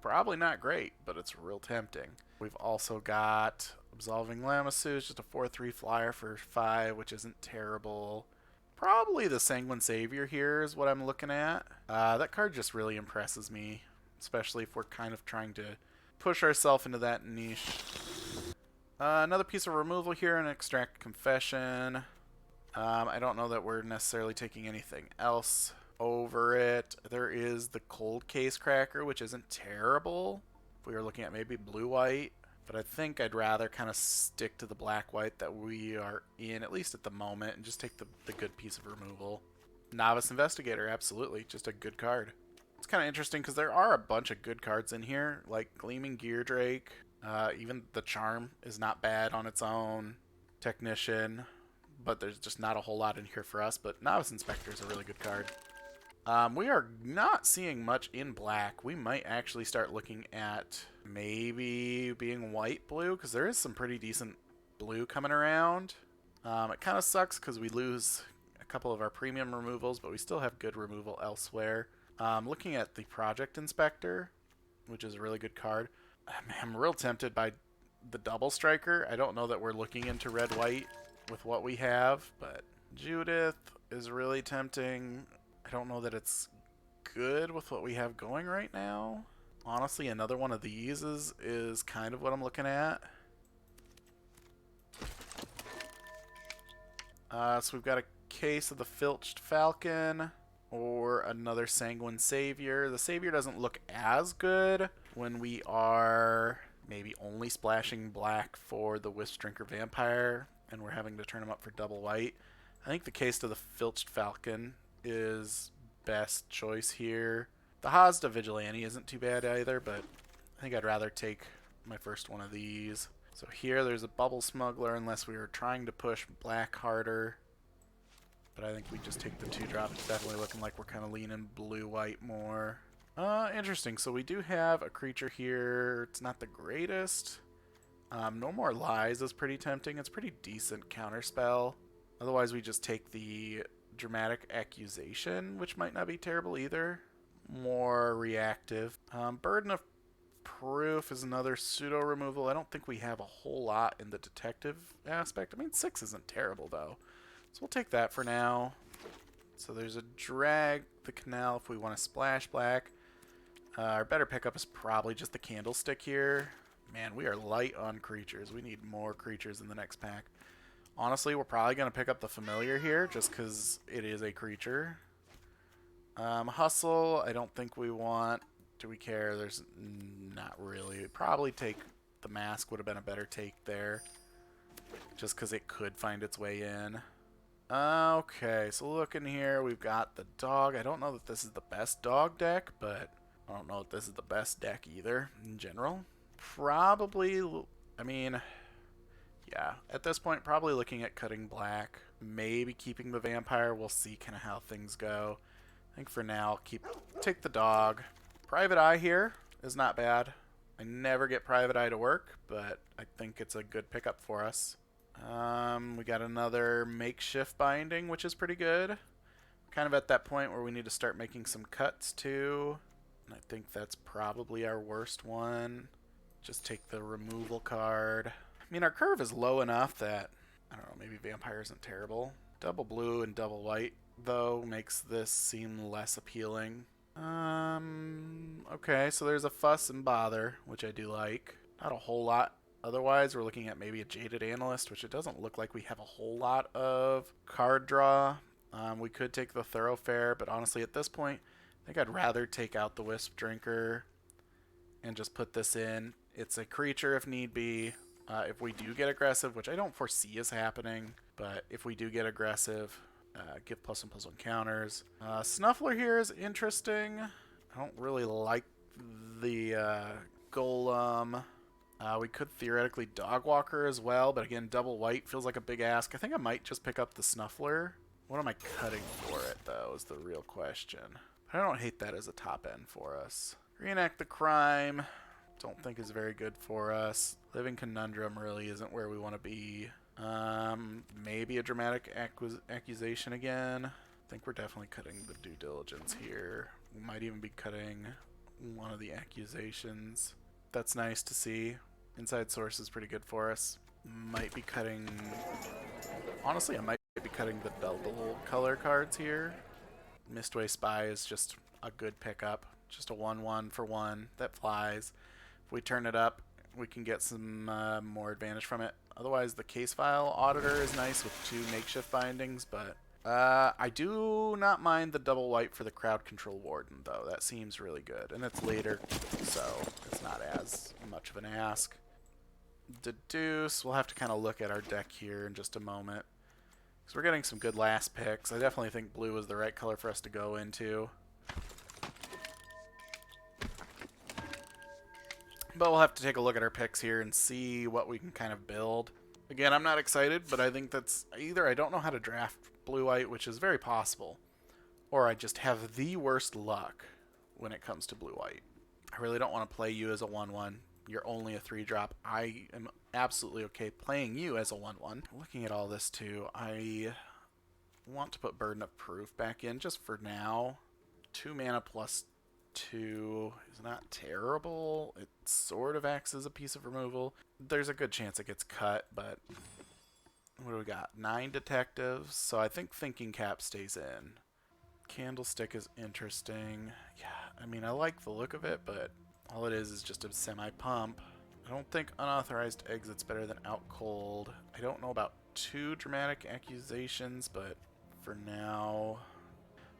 Probably not great, but it's real tempting. We've also got Absolving Lamassu, just a 4/3 flyer for 5, which isn't terrible. Probably the Sanguine Savior here is what I'm looking at. That card just really impresses me, especially if we're kind of trying to push ourselves into that niche. Another piece of removal here, an Extract Confession. I don't know that we're necessarily taking anything else over it. There is the Cold Case Cracker, which isn't terrible if we were looking at maybe blue-white, but I think I'd rather kind of stick to the black-white that we are in, at least at the moment, and just take the good piece of removal. Novice Investigator, absolutely, just a good card. It's kind of interesting because there are a bunch of good cards in here, like Gleaming Geardrake. Even the Charm is not bad on its own. Technician, but there's just not a whole lot in here for us, but Novice Inspector is a really good card. We are not seeing much in black. We might actually start looking at maybe being white-blue, because there is some pretty decent blue coming around. It kind of sucks because we lose a couple of our premium removals, but we still have good removal elsewhere. Looking at the Project Inspector, which is a really good card. I'm real tempted by the Double Striker. I don't know that we're looking into red-white with what we have, but Judith is really tempting. I don't know that it's good with what we have going right now. Honestly, another one of these is kind of what I'm looking at. So we've got a case of the Filched Falcon or another Sanguine Savior. The Savior doesn't look as good when we are maybe only splashing black for the Wisp Drinker Vampire and we're having to turn him up for double white. I think the case of the Filched Falcon is best choice here. The Hazda Vigilante isn't too bad either, but I think I'd rather take my first one of these. So here there's a Bubble Smuggler unless we were trying to push black harder. But I think we just take the 2-drop. It's definitely looking like we're kind of leaning blue-white more. Interesting. So we do have a creature here. It's not the greatest. No More Lies is pretty tempting. It's a pretty decent counterspell. Otherwise we just take the Dramatic Accusation, which might not be terrible either. More reactive. Burden of Proof is another pseudo removal. I don't think we have a whole lot in the detective aspect. I mean, 6 isn't terrible though, so we'll take that for now. So there's a Drag the Canal if we want to splash black. Our better pickup is probably just the Candlestick here. Man, we are light on creatures. We need more creatures in the next pack. Honestly, we're probably going to pick up the Familiar here just because it is a creature. Hustle, I don't think we want. Do we care? There's not really. Probably take the Mask would have been a better take there. Just because it could find its way in. Okay, so looking here, we've got the dog. I don't know that this is the best dog deck, but I don't know if this is the best deck either in general. Probably, I mean, yeah, at this point, probably looking at cutting black. Maybe keeping the vampire. We'll see kind of how things go. I think for now, take the dog. Private Eye here is not bad. I never get Private Eye to work, but I think it's a good pickup for us. We got another Makeshift Binding, which is pretty good. Kind of at that point where we need to start making some cuts too. And I think that's probably our worst one. Just take the removal card. I mean, our curve is low enough that, I don't know, maybe Vampire isn't terrible. Double blue and double white, though, makes this seem less appealing. Okay, so there's a Fuss and Bother, which I do like. Not a whole lot. Otherwise, we're looking at maybe a Jaded Analyst, which it doesn't look like we have a whole lot of card draw. We could take the Thoroughfare, but honestly, at this point, I think I'd rather take out the Wisp Drinker and just put this in. It's a creature if need be. If we do get aggressive, which I don't foresee is happening, but if we do get aggressive, give +1/+1 counters. Snuffler here is interesting. I don't really like the Golem. We could theoretically Dogwalker as well, but again, double white feels like a big ask. I think I might just pick up the Snuffler. What am I cutting for it, though, is the real question. I don't hate that as a top end for us. Reenact the Crime. Don't think is very good for us. Living Conundrum really isn't where we want to be. Maybe a Dramatic Accusation again. I think we're definitely cutting the Due Diligence here. We might even be cutting one of the Accusations. That's nice to see. Inside Source is pretty good for us. Might be cutting... Honestly, I might be cutting the double color cards here. Mistway Spy is just a good pickup. Just a 1/1 for 1 that flies. If we turn it up, we can get some more advantage from it. Otherwise, the Case File Auditor is nice with 2 Makeshift Bindings, but I do not mind the double white for the Crowd Control Warden, though. That seems really good, and it's later, so it's not as much of an ask. Deduce, we'll have to kind of look at our deck here in just a moment, because we're getting some good last picks. I definitely think blue is the right color for us to go into. But we'll have to take a look at our picks here and see what we can kind of build. Again, I'm not excited, but I think that's either I don't know how to draft blue-white, which is very possible, or I just have the worst luck when it comes to blue-white. I really don't want to play you as a 1/1. You're only a 3-drop. I am absolutely okay playing you as a 1/1. Looking at all this too, I want to put Burden of Proof back in just for now. 2 mana plus 2 is not terrible. It sort of acts as a piece of removal. There's a good chance it gets cut, but what do we got? 9 detectives, so I think Thinking Cap stays in. Candlestick is interesting. Yeah, I mean, I like the look of it, but all it is just a semi-pump. I don't think unauthorized exit's better than out cold. I don't know about too dramatic accusations, but for now,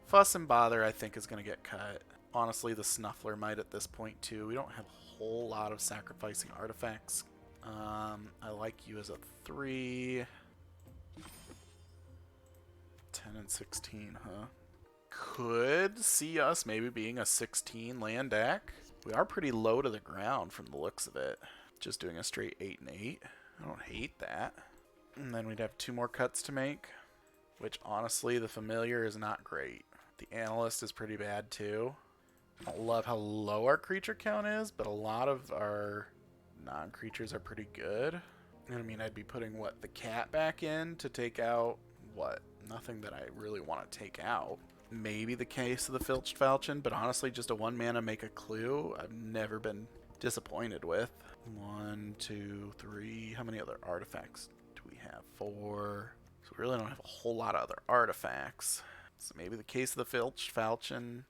fuss and bother I think is going to get cut. Honestly, the Snuffler might at this point too. We don't have a whole lot of sacrificing artifacts. I like you as a 3. 10 and 16, huh? Could see us maybe being a 16 land deck. We are pretty low to the ground from the looks of it. Just doing a straight 8 and 8. I don't hate that. And then we'd have 2 more cuts to make, which honestly the Familiar is not great. The Analyst is pretty bad too. I don't love how low our creature count is, but a lot of our non-creatures are pretty good. I mean, I'd be putting, what, the cat back in to take out, what, nothing that I really want to take out. Maybe the case of the Filched Falchion, but honestly, just a 1 mana make a clue, I've never been disappointed with. 1, 2, 3, how many other artifacts do we have? 4. So we really don't have a whole lot of other artifacts. So maybe the case of the Filched Falchion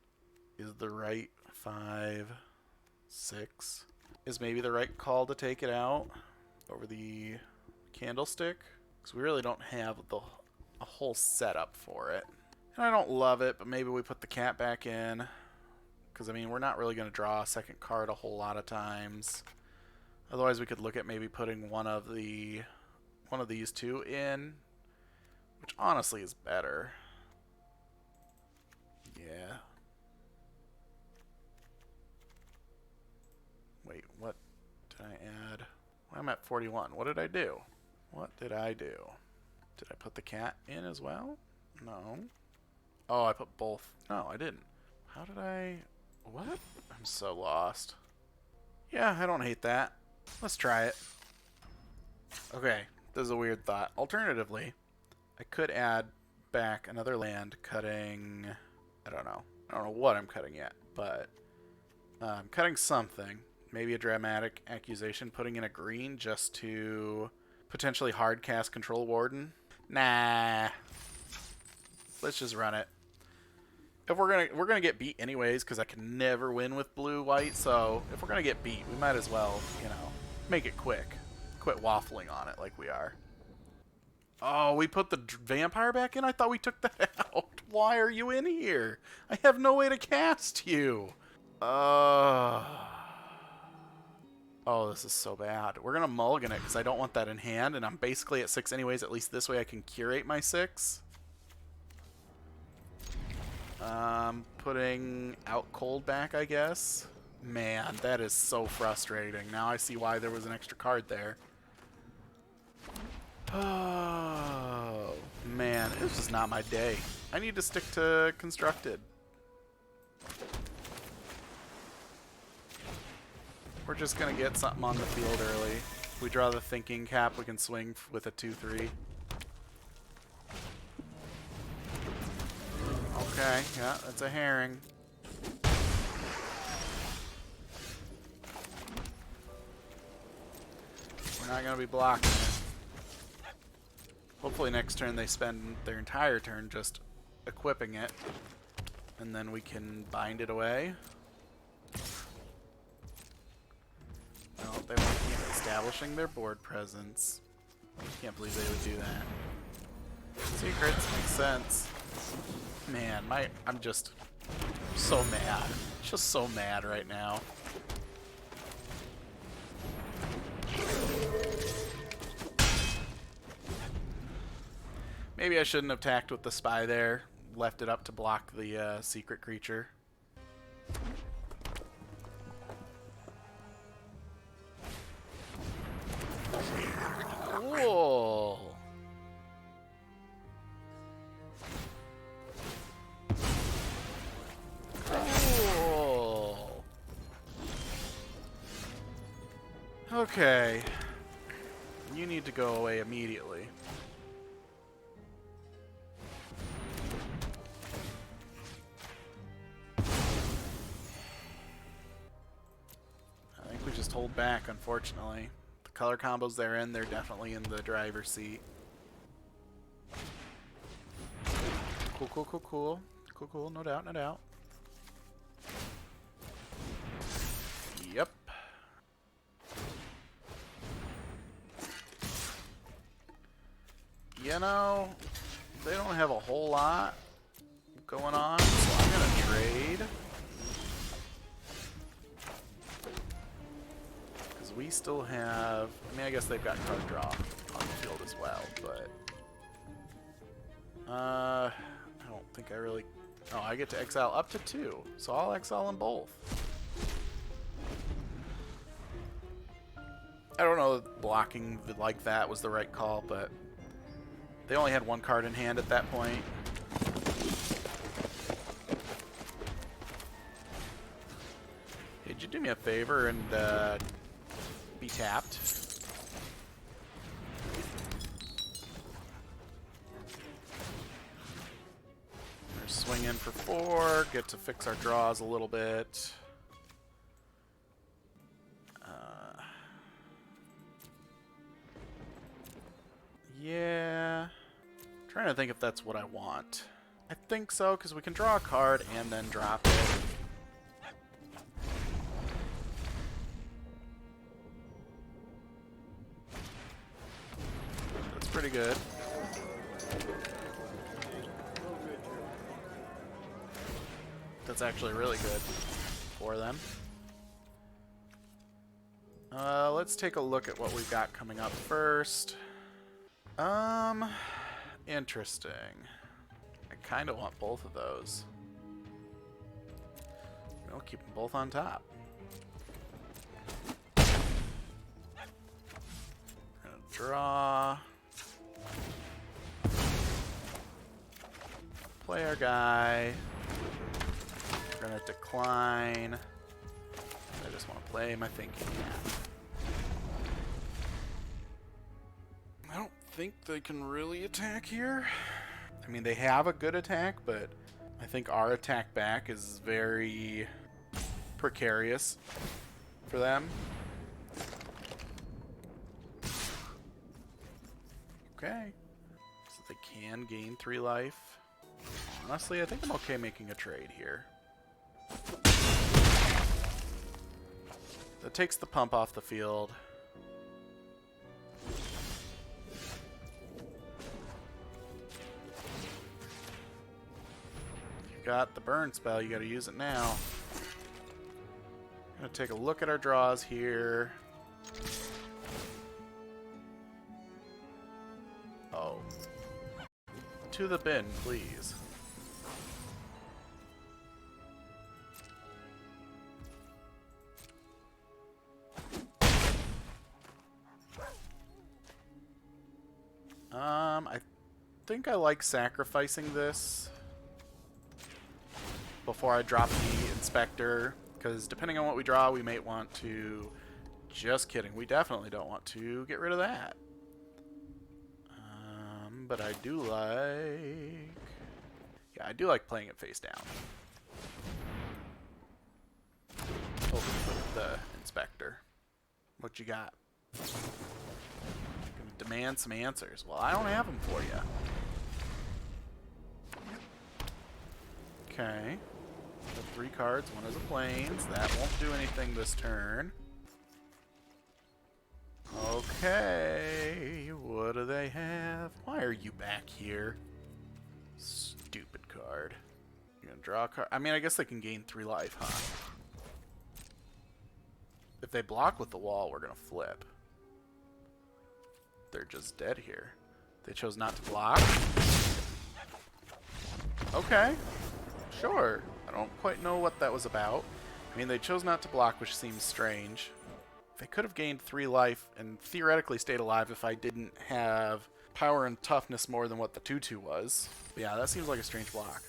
is the right 5, 6. Is maybe the right call to take it out over the Candlestick, because we really don't have a whole setup for it. And I don't love it, but maybe we put the cat back in, because I mean we're not really going to draw a second card a whole lot of times. Otherwise we could look at maybe putting one of these 2 in, which honestly is better. Yeah. Wait, what did I add? Well, I'm at 41. What did I do? What did I do? Did I put the cat in as well? No. Oh, I put both. No, I didn't. How did I... What? I'm so lost. Yeah, I don't hate that. Let's try it. Okay, this is a weird thought. Alternatively, I could add back another land cutting... I don't know what I'm cutting yet, but I'm cutting something. Maybe a dramatic accusation, putting in a green just to potentially hard cast Control Warden. Nah. Let's just run it. If we're gonna get beat anyways, because I can never win with blue-white, so if we're gonna get beat, we might as well, you know, make it quick. Quit waffling on it like we are. Oh, we put the vampire back in? I thought we took that out. Why are you in here? I have no way to cast you. Oh, this is so bad. We're going to mulligan it because I don't want that in hand, and I'm basically at 6 anyways. At least this way I can curate my 6. Putting out cold back, I guess. Man, that is so frustrating. Now I see why there was an extra card there. Oh, man. This is not my day. I need to stick to Constructed. We're just going to get something on the field early. If we draw the Thinking Cap, we can swing with a 2-3. Okay, yeah, that's a herring. We're not going to be blocking it. Hopefully next turn they spend their entire turn just equipping it. And then we can bind it away. Well, they want to keep establishing their board presence. Can't believe they would do that. Secrets makes sense. Man, I'm just so mad. Just so mad right now. Maybe I shouldn't have attacked with the spy there. Left it up to block the secret creature. Cool. Cool. Okay. You need to go away immediately. I think we just hold back, unfortunately. The color combos they're in, they're definitely in the driver's seat. Cool, cool, cool, cool. Cool, cool, no doubt, no doubt. Yep. you know, they don't have a whole lot going on, so I'm gonna trade. Because we still have, I mean, I guess they've got card draw on the field as well, but I don't think I really, oh, I get to exile up to 2, so I'll exile them both. I don't know if blocking like that was the right call, but they only had 1 card in hand at that point. Hey, could you do me a favor and be tapped? We're swinging for 4, get to fix our draws a little bit. Yeah. Trying to think if that's what I want. I think so, because we can draw a card and then drop it. That's pretty good. That's actually really good for them. Let's take a look at what we've got coming up first. Interesting. I kind of want both of those. We'll keep them both on top. Gonna draw. Play our guy. We're gonna decline. I just want to play my thinking hat. I don't think they can really attack here. I mean, they have a good attack, but I think our attack back is very precarious for them. Okay. So they can gain 3 life. Honestly, I think I'm okay making a trade here. That takes the pump off the field. Got the burn spell, you gotta use it now. Gonna take a look at our draws here. Oh. To the bin, please. I think I like sacrificing this before I drop the inspector, because depending on what we draw, we may want to... Just kidding, we definitely don't want to get rid of that. But I do like... Yeah, I do like playing it face down. Open with the inspector. What you got? Gonna demand some answers. Well, I don't have them for you. Okay. So 3 cards, 1 is a plains. That won't do anything this turn. Okay, what do they have? Why are you back here? Stupid card. You're gonna draw a card. I mean, I guess they can gain 3 life, huh? If they block with the wall, we're gonna flip. They're just dead here. They chose not to block. Okay, sure. I don't quite know what that was about. I mean, they chose not to block, which seems strange. They could have gained 3 life and theoretically stayed alive if I didn't have power and toughness more than what the 2/2 was. But yeah, that seems like a strange block.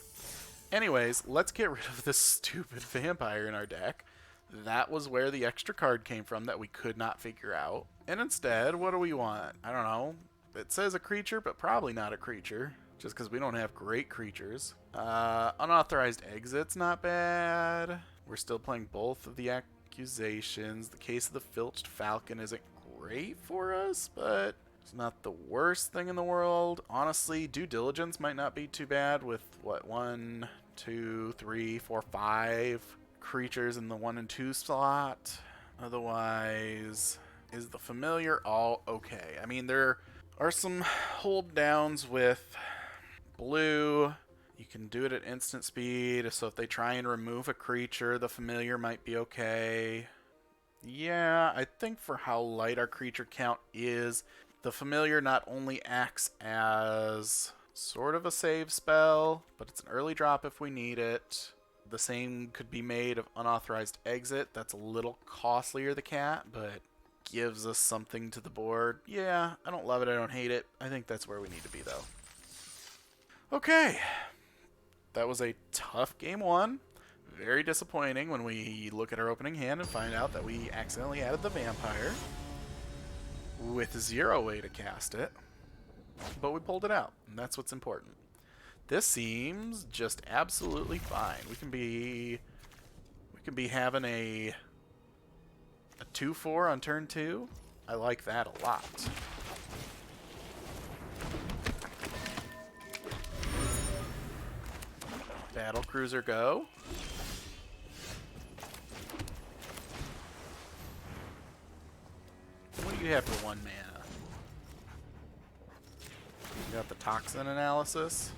Anyways, let's get rid of this stupid vampire in our deck. That was where the extra card came from that we could not figure out. And instead, what do we want? I don't know. It says a creature, but probably not a creature. Just because we don't have great creatures. Unauthorized exit's not bad. We're still playing both of the accusations. The Case of the Filched Falcon isn't great for us, but it's not the worst thing in the world. Honestly, Due Diligence might not be too bad with, what, 1, 2, 3, 4, 5 creatures in the 1 and 2 slot. Otherwise, is the Familiar all okay? I mean, they're are some hold downs with blue. You can do it at instant speed, so if they try and remove a creature, the familiar might be okay. Yeah, I think for how light our creature count is, the familiar not only acts as sort of a save spell, but it's an early drop if we need it. The same could be made of unauthorized exit. That's a little costlier, the cat, but gives us something to the board. Yeah, I don't love it, I don't hate it. I think that's where we need to be, though. Okay. That was a tough game one. Very disappointing when we look at our opening hand and find out that we accidentally added the vampire with 0 way to cast it. But we pulled it out, and that's what's important. This seems just absolutely fine. We can be having a 2/4 on turn 2. I like that a lot. Battle Cruiser go. What do you have for 1 mana? You got the Toxin Analysis.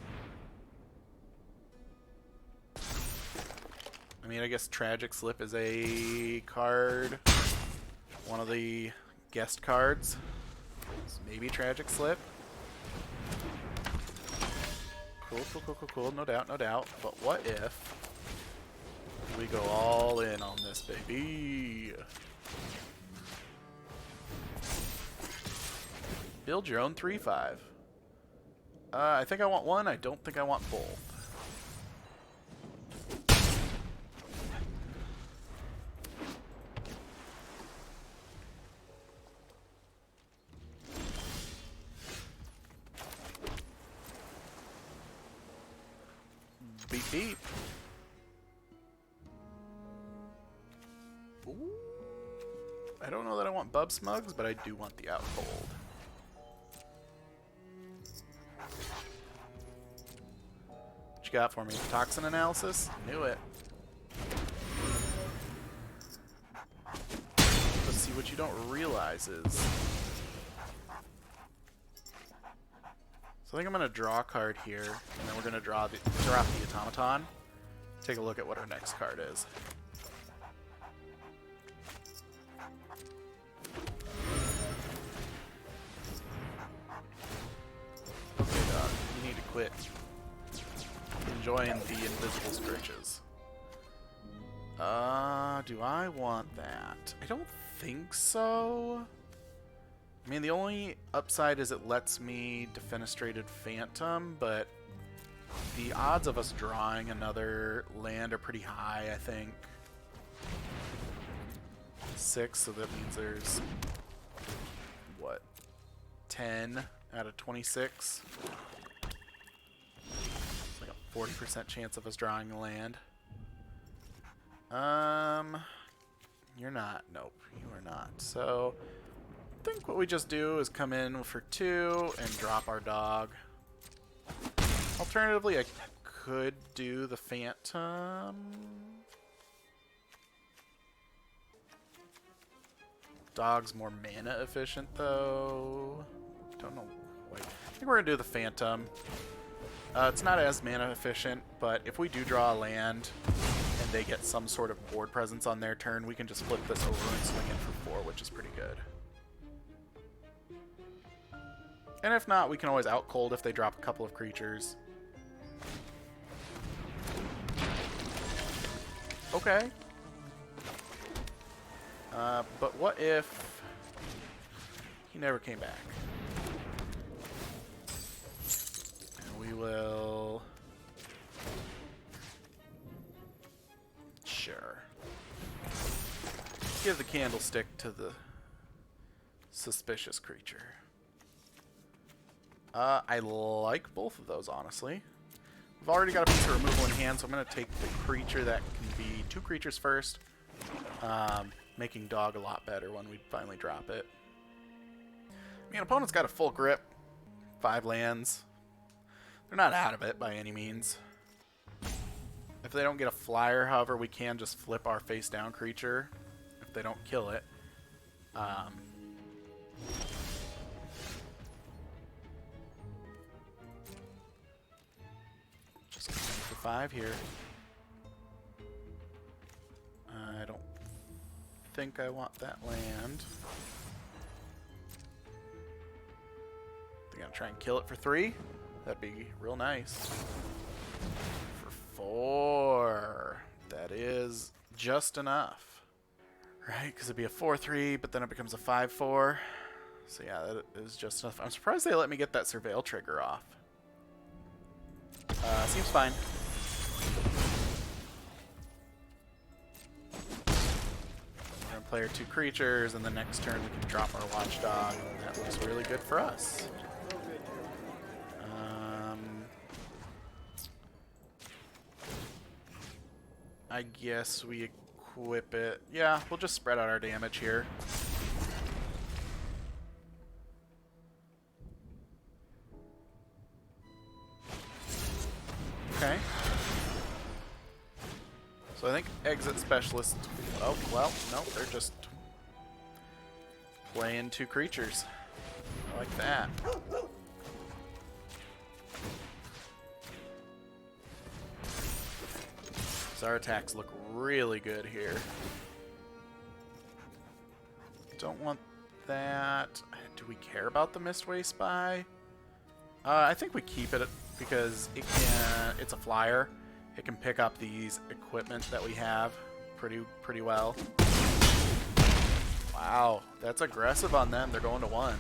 I mean, I guess Tragic Slip is a card. One of the guest cards. So maybe Tragic Slip. Cool. No doubt, no doubt. But what if we go all in on this, baby? Build your own 3/5. I think I want one. I don't think I want both. Beep beep. Ooh. I don't know that I want Bub Smugs, but I do want the Out Cold. What you got for me? Toxin Analysis? Knew it. Let's see, what you don't realize is... So I think I'm going to draw a card here, and then we're going to drop the Automaton. Take a look at what our next card is. Okay, dog, you need to quit enjoying the invisible scritches. Do I want that? I don't think so. I mean, the only upside is it lets me Defenestrated Phantom, but the odds of us drawing another land are pretty high, I think. 6, so that means there's, what, 10 out of 26? It's like a 40% chance of us drawing a land. You're not. Nope, you are not. So... I think what we just do is come in for 2 and drop our dog. Alternatively, I could do the Phantom. Dog's more mana efficient, though. Don't know. Wait. I think we're going to do the Phantom. It's not as mana efficient, but if we do draw a land and they get some sort of board presence on their turn, we can just flip this over and swing in for 4, which is pretty good. And if not, we can always out cold if they drop a couple of creatures. Okay. But what if he never came back? And we will... Sure. Give the candlestick to the suspicious creature. I like both of those, honestly. We've already got a piece of removal in hand, so I'm going to take the creature that can be 2 creatures first, making dog a lot better when we finally drop it. I mean, opponent's got a full grip, 5 lands. They're not out of it by any means. If they don't get a flyer, however, we can just flip our face-down creature if they don't kill it. 5 here. I don't think I want that land. They're gonna try and kill it for 3. That'd be real nice. For 4. That is just enough. Right? Because it'd be a 4-3, but then it becomes a 5-4. So yeah, that is just enough. I'm surprised they let me get that surveil trigger off. Seems fine. We're gonna play our 2 creatures, and the next turn we can drop our watchdog, and that looks really good for us. I guess we equip it. Yeah, we'll just spread out our damage here. Okay. So I think exit specialist. Oh, well, no, they're just playing 2 creatures. I like that. So our attacks look really good here. Don't want that. Do we care about the Mistway Spy? I think we keep it because it's a flyer. It can pick up these equipment that we have pretty well. Wow, that's aggressive on them. They're going to 1.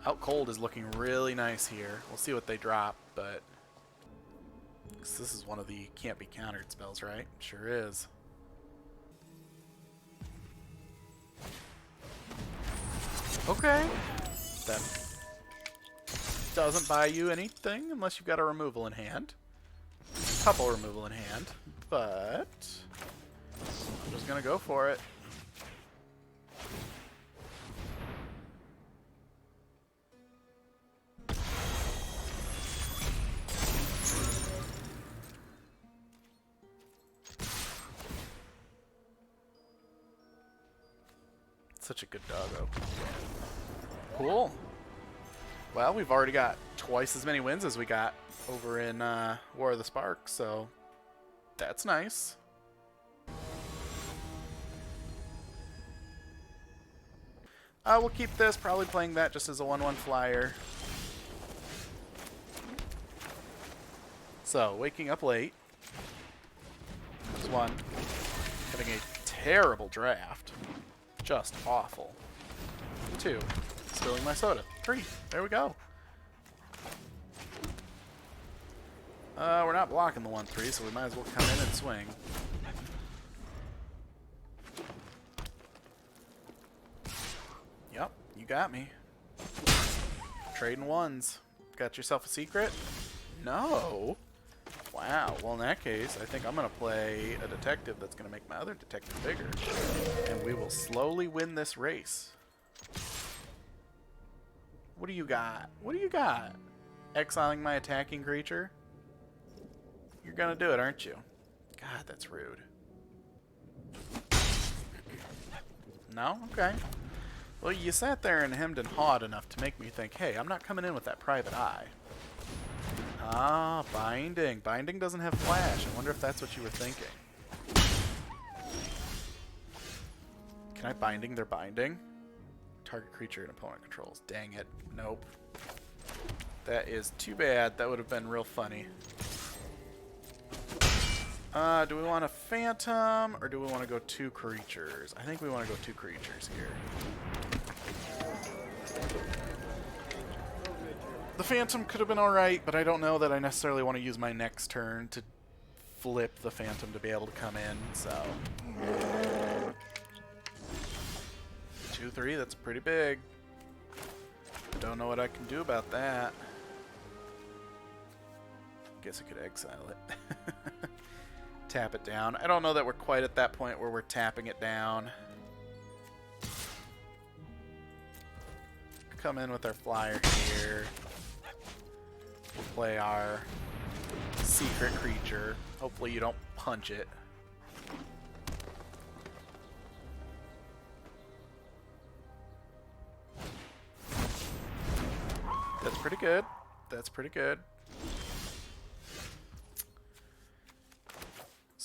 Out Cold is looking really nice here. We'll see what they drop, but this is one of the can't be countered spells, right? Sure is. Okay. That doesn't buy you anything unless you've got a removal in hand. A couple removal in hand, but I'm just gonna go for it. Such a good doggo. Cool. Well, we've already got twice as many wins as we got over in War of the Spark, so that's nice. We'll keep this, probably playing that just as a 1/1 flyer. So, waking up late. That's 1. Having a terrible draft. Just awful. 2. Spilling my soda. 3. There we go. We're not blocking the 1/3, so we might as well come in and swing. Yep, you got me. Trading 1s. Got yourself a secret? No. Wow. Well, in that case, I think I'm going to play a detective that's going to make my other detective bigger. And we will slowly win this race. What do you got? What do you got? Exiling my attacking creature? You're going to do it, aren't you? God, that's rude. No? Okay. Well, you sat there and hemmed and hawed enough to make me think, hey, I'm not coming in with that private eye. Ah, binding. Binding doesn't have flash. I wonder if that's what you were thinking. Can I binding their binding? Target creature and opponent controls. Dang it. Nope. That is too bad. That would have been real funny. Do we want a phantom or do we want to go 2 creatures? I think we want to go 2 creatures here. The Phantom could have been alright, but I don't know that I necessarily want to use my next turn to flip the Phantom to be able to come in, so. 2-3, that's pretty big. I don't know what I can do about that. Guess I could exile it. Tap it down. I don't know that we're quite at that point where we're tapping it down. Come in with our flyer here. We'll play our secret creature. Hopefully you don't punch it. That's pretty good. That's pretty good.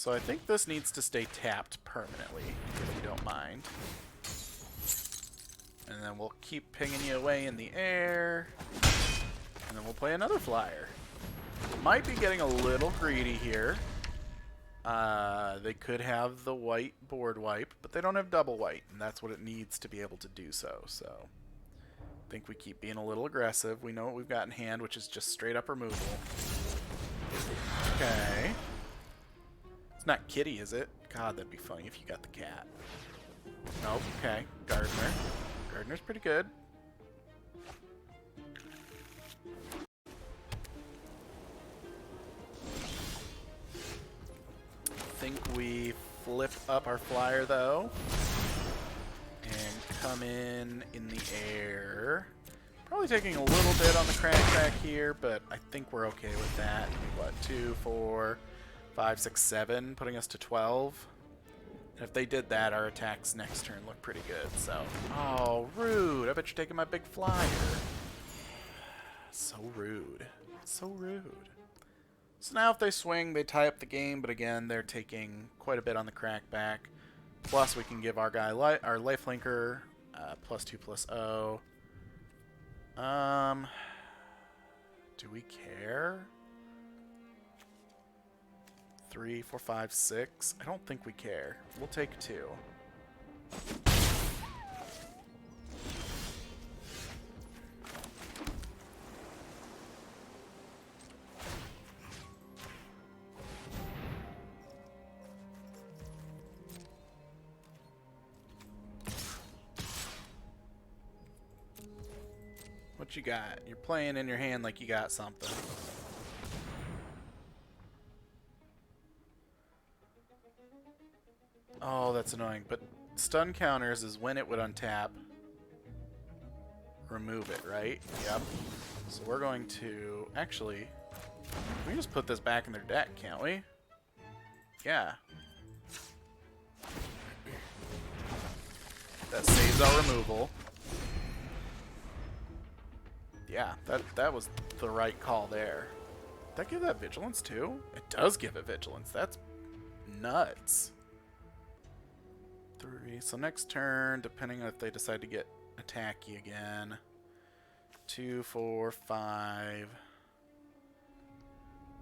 So I think this needs to stay tapped permanently, if you don't mind. And then we'll keep pinging you away in the air. And then we'll play another flyer. Might be getting a little greedy here. They could have the white board wipe, but they don't have double white, and that's what it needs to be able to do so. So I think we keep being a little aggressive. We know what we've got in hand, which is just straight up removal. Okay. It's not Kitty, is it? God, that'd be funny if you got the cat. Nope. Okay. Gardener. Gardener's pretty good. I think we flip up our flyer, though. And come in the air. Probably taking a little bit on the crack here, but I think we're okay with that. What, 2, 4, 5, 6, 7, putting us to 12. And if they did that, our attacks next turn look pretty good. So, oh, rude. I bet you're taking my big flyer. So rude. So rude. So now if they swing, they tie up the game, but again, they're taking quite a bit on the crackback. Plus, we can give our guy our lifelinker +2/+0. Do we care? 3, 4, 5, 6. I don't think we care. We'll take 2. What you got? You're playing in your hand like you got something. Oh, that's annoying. But stun counters is when it would untap. Remove it, right? Yep. So we're going to... Actually, we can just put this back in their deck, can't we? Yeah. That saves our removal. Yeah, that was the right call there. Did that give that vigilance too? It does give it vigilance. That's nuts. 3. So next turn, depending on if they decide to get attacky again. 2, 4, 5.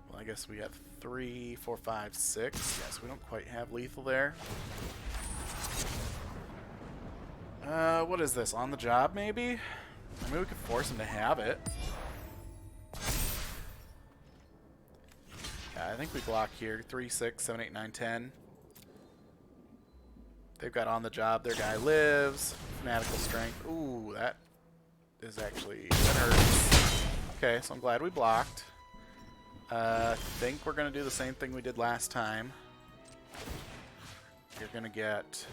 Well, I guess we have 3, 4, 5, 6. Yes, we don't quite have lethal there. What is this? On the job, maybe? I mean, we could force him to have it. Yeah, I think we block here. 3, 6, 7, 8, 9, 10. They've got on the job. Their guy lives. Fanatical strength. Ooh, that is actually... that hurts. Okay, so I'm glad we blocked. I think we're going to do the same thing we did last time. You're going to get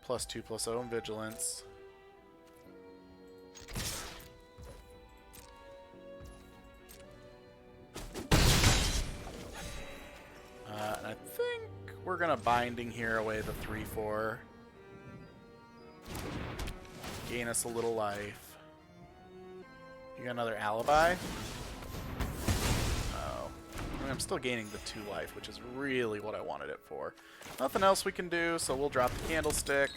+2/+0 in vigilance. And I think we're going to binding here away the 3/4. Gain us a little life. You got another alibi? Oh. I mean, I'm still gaining the 2 life, which is really what I wanted it for. Nothing else we can do, so we'll drop the candlestick.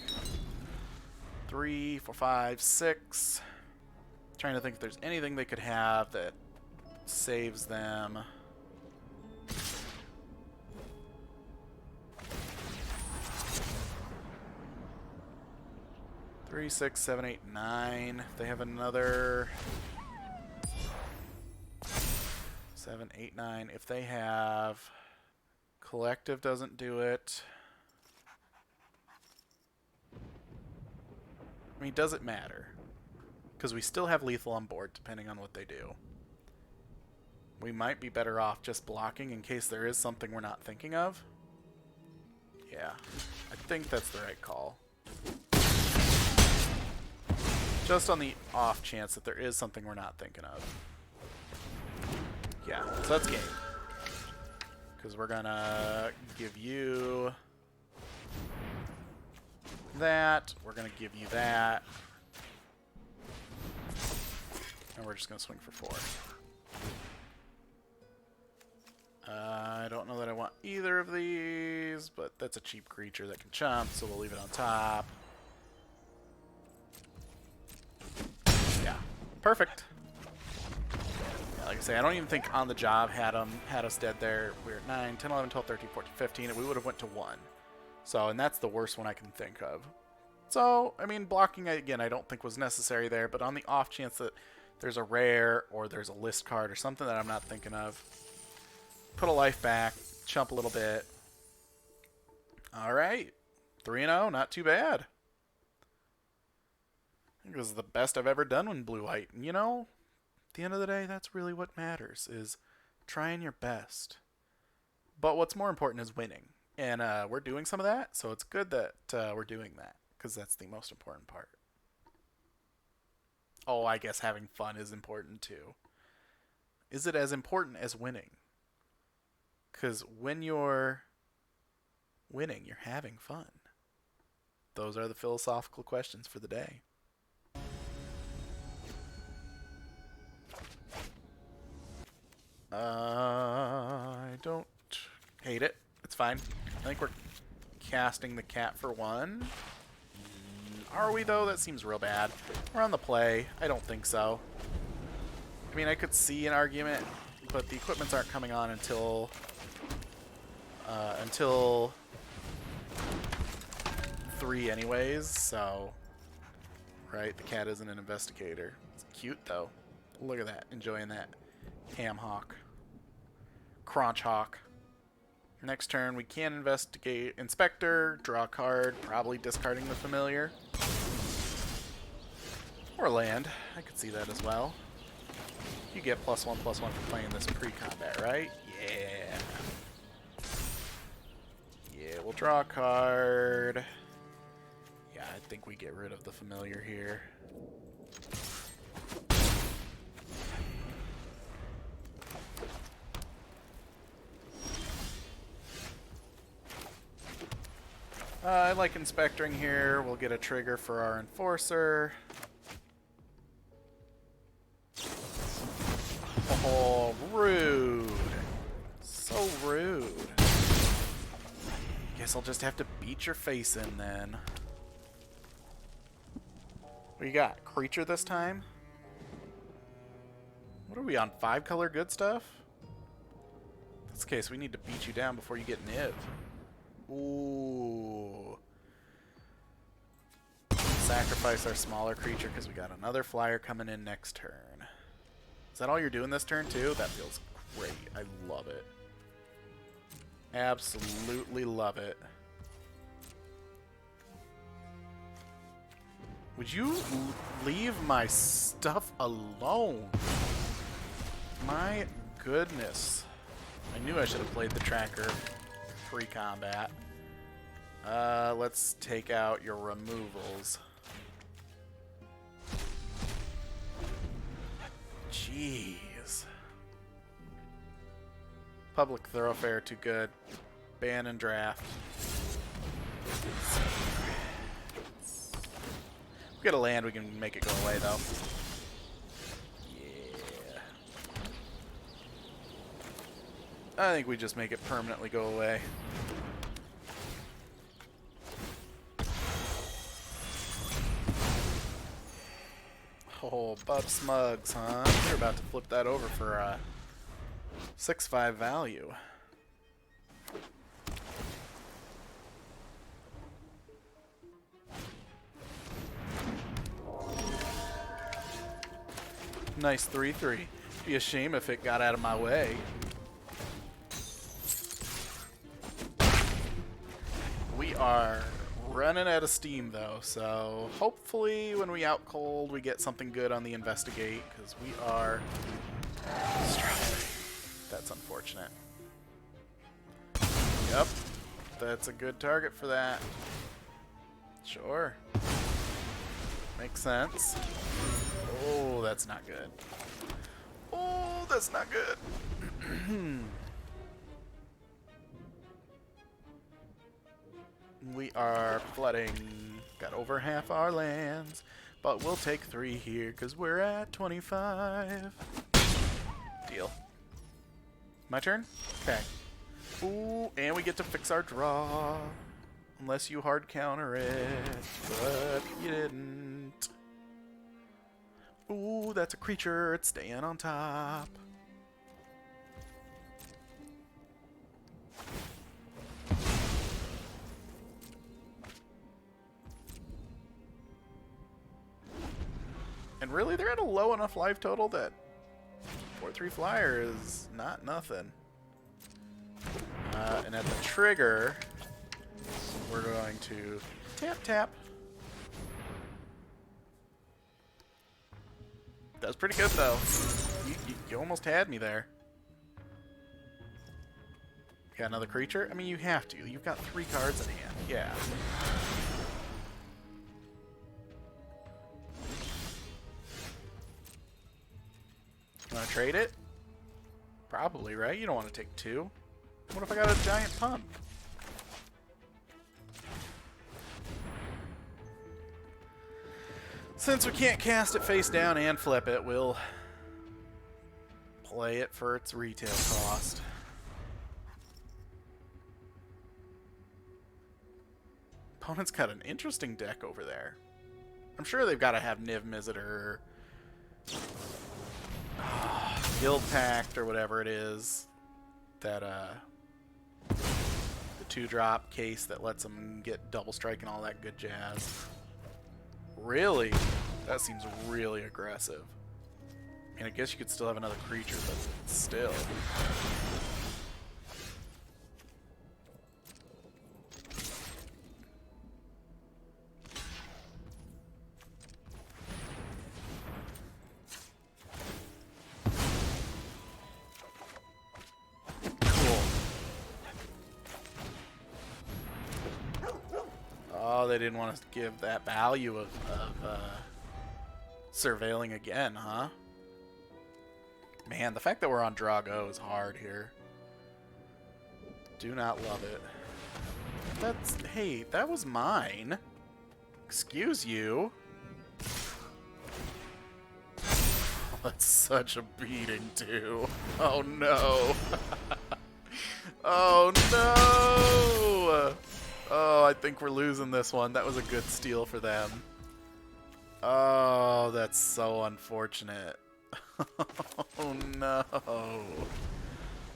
3, 4, 5, 6. Trying to think if there's anything they could have that saves them. 3, 6, 7, 8, 9. If they have another 7, 8, 9. If they have collective, doesn't do it. I mean, does it matter? Because we still have lethal on board, depending on what they do. We might be better off just blocking in case there is something we're not thinking of. Yeah, I think that's the right call. Just on the off chance that there is something we're not thinking of. Yeah, so that's game. Because we're going to give you that. We're going to give you that. And we're just going to swing for 4. I don't know that I want either of these, but that's a cheap creature that can chump, so we'll leave it on top. Yeah, perfect. Yeah, like I say, I don't even think On the Job had us dead there. We're at 9, 10, 11, 12, 13, 14, 15, and we would have went to 1. So, and that's the worst one I can think of. So, I mean, blocking, again, I don't think was necessary there, but on the off chance that there's a rare or there's a list card or something that I'm not thinking of, put a life back, chump a little bit. All right. 3-0, not too bad. I think this is the best I've ever done in blue-white. And you know, at the end of the day, that's really what matters, is trying your best. But what's more important is winning. And we're doing some of that, so it's good that we're doing that, because that's the most important part. Oh, I guess having fun is important too. Is it as important as winning? Because when you're winning, you're having fun. Those are the philosophical questions for the day. I don't hate it. It's fine. I think we're casting the cat for 1. Are we, though? That seems real bad. We're on the play. I don't think so. I mean, I could see an argument, but the equipments aren't coming on until 3 anyways, so... Right, the cat isn't an investigator. It's cute, though. Look at that. Enjoying that. Ham hawk. Crunch hawk. Next turn, we can investigate Inspector, draw a card, probably discarding the familiar. Or land. I could see that as well. You get +1/+1 for playing this pre-combat, right? Yeah. Yeah, we'll draw a card. Yeah, I think we get rid of the familiar here. I like inspectoring here. We'll get a trigger for our enforcer. Oh, rude. So rude. Guess I'll just have to beat your face in then. What you got? Creature this time? What are we on? 5-color good stuff? In this case, we need to beat you down before you get niv. Ooh. Sacrifice our smaller creature because we got another flyer coming in next turn. Is that all you're doing this turn too? That feels great. I love it. Absolutely love it. Would you leave my stuff alone? My goodness. I knew I should have played the tracker pre-combat. Let's take out your removals. Jeez. Public thoroughfare, too good. Ban and draft. We get a land, we can make it go away, though. Yeah. I think we just make it permanently go away. Oh, Bub Smugs, huh? You're about to flip that over for a 6/5 value. Nice 3/3. Be a shame if it got out of my way. We are running out of steam though, so hopefully when we out cold we get something good on the investigate, because we are struggling. That's unfortunate. Yep, that's a good target for that. Sure. Makes sense. Oh, that's not good. Oh, that's not good. We are flooding. Got over half our lands, but we'll take 3 here because we're at 25. Deal. My turn? Okay. Ooh, and we get to fix our draw. Unless you hard counter it, but you didn't. Ooh, that's a creature. It's staying on top. And really, they're at a low enough life total that 4/3 flyer is not nothing. And at the trigger, we're going to tap tap. That was pretty good though. You almost had me there. Got another creature? I mean, you have to. You've got 3 cards in hand. Yeah. You want to trade it? Probably, right? You don't want to take 2. What if I got a giant pump? Since we can't cast it face down and flip it, we'll play it for its retail cost. Opponent's got an interesting deck over there. I'm sure they've got to have Niv Mizzet or Guild Pact or whatever it is. That, the 2-drop case that lets them get double strike and all that good jazz. Really? That seems really aggressive. I mean, I guess you could still have another creature, but still. Oh, they didn't want us to give that value of surveilling again, huh? Man, the fact that we're on Drago is hard here. Do not love it. That's... Hey, that was mine. Excuse you. That's such a beating, too. Oh, no. Oh, no! Oh, I think we're losing this one. That was a good steal for them. Oh, that's so unfortunate. Oh, no.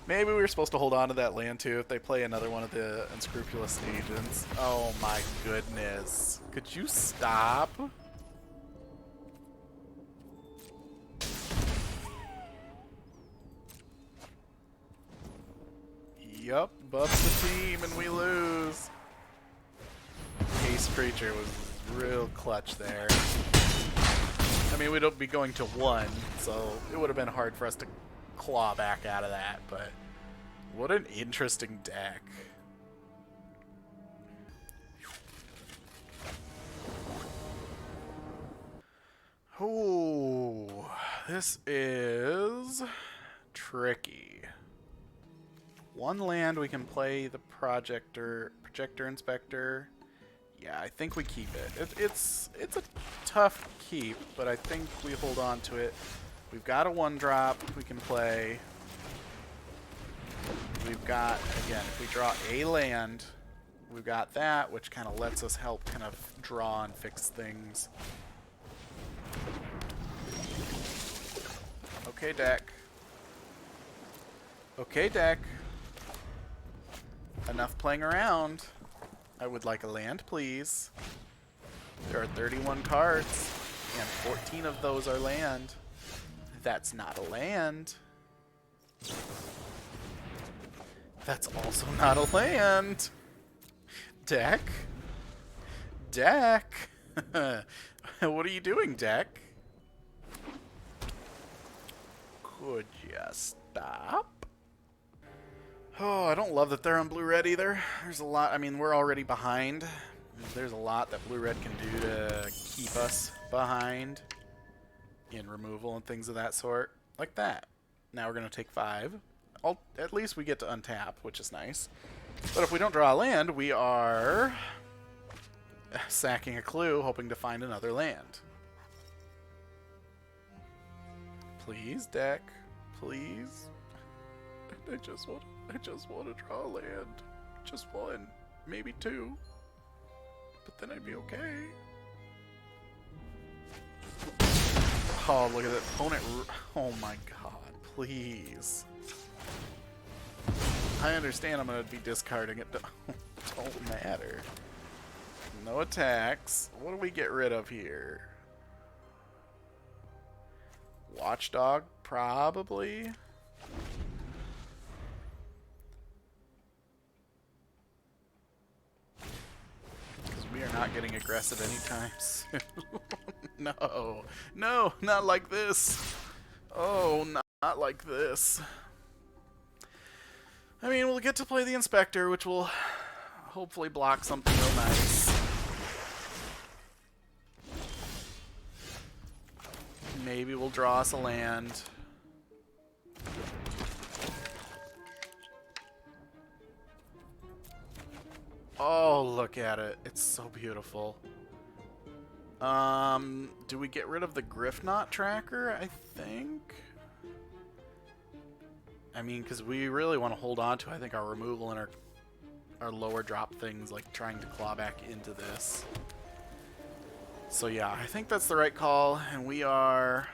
Maybe we were supposed to hold on to that land, too, if they play another one of the unscrupulous agents. Oh, my goodness. Could you stop? Yup, buff the team and we lose. Case creature was real clutch there. I mean, we'd be going to 1, so it would have been hard for us to claw back out of that, but what an interesting deck. Ooh, this is tricky. 1 land, we can play the Projector Inspector. Yeah, I think we keep it. It's a tough keep, but I think we hold on to it. We've got a 1-drop we can play. We've got, again, if we draw a land, we've got that, which kind of lets us help kind of draw and fix things. Okay, deck. Okay, deck. Enough playing around. I would like a land, please. There are 31 cards, and 14 of those are land. That's not a land. That's also not a land. Deck? Deck? What are you doing, deck? Could you stop? Oh, I don't love that they're on blue-red either. There's a lot. I mean, we're already behind. There's a lot that blue-red can do to keep us behind in removal and things of that sort. Like that. Now we're going to take 5. At least we get to untap, which is nice. But if we don't draw a land, we are sacking a clue, hoping to find another land. Please, deck. Please. I just want to draw a land. Just one, maybe two. But then I'd be okay. Oh, look at that opponent. Oh my god, please. I understand I'm going to be discarding it. Don't matter. No attacks. What do we get rid of here? Watchdog, probably. Because we are not getting aggressive anytime soon. No. No, not like this. Oh, not like this. I mean, we'll get to play the Inspector, which will hopefully block something real nice. Maybe we'll draw us a land. Oh, look at it. It's so beautiful. Do we get rid of the Griffknot tracker, I think? I mean, because we really want to hold on to, I think, our removal and our lower drop things, like trying to claw back into this. So yeah, I think that's the right call, and we are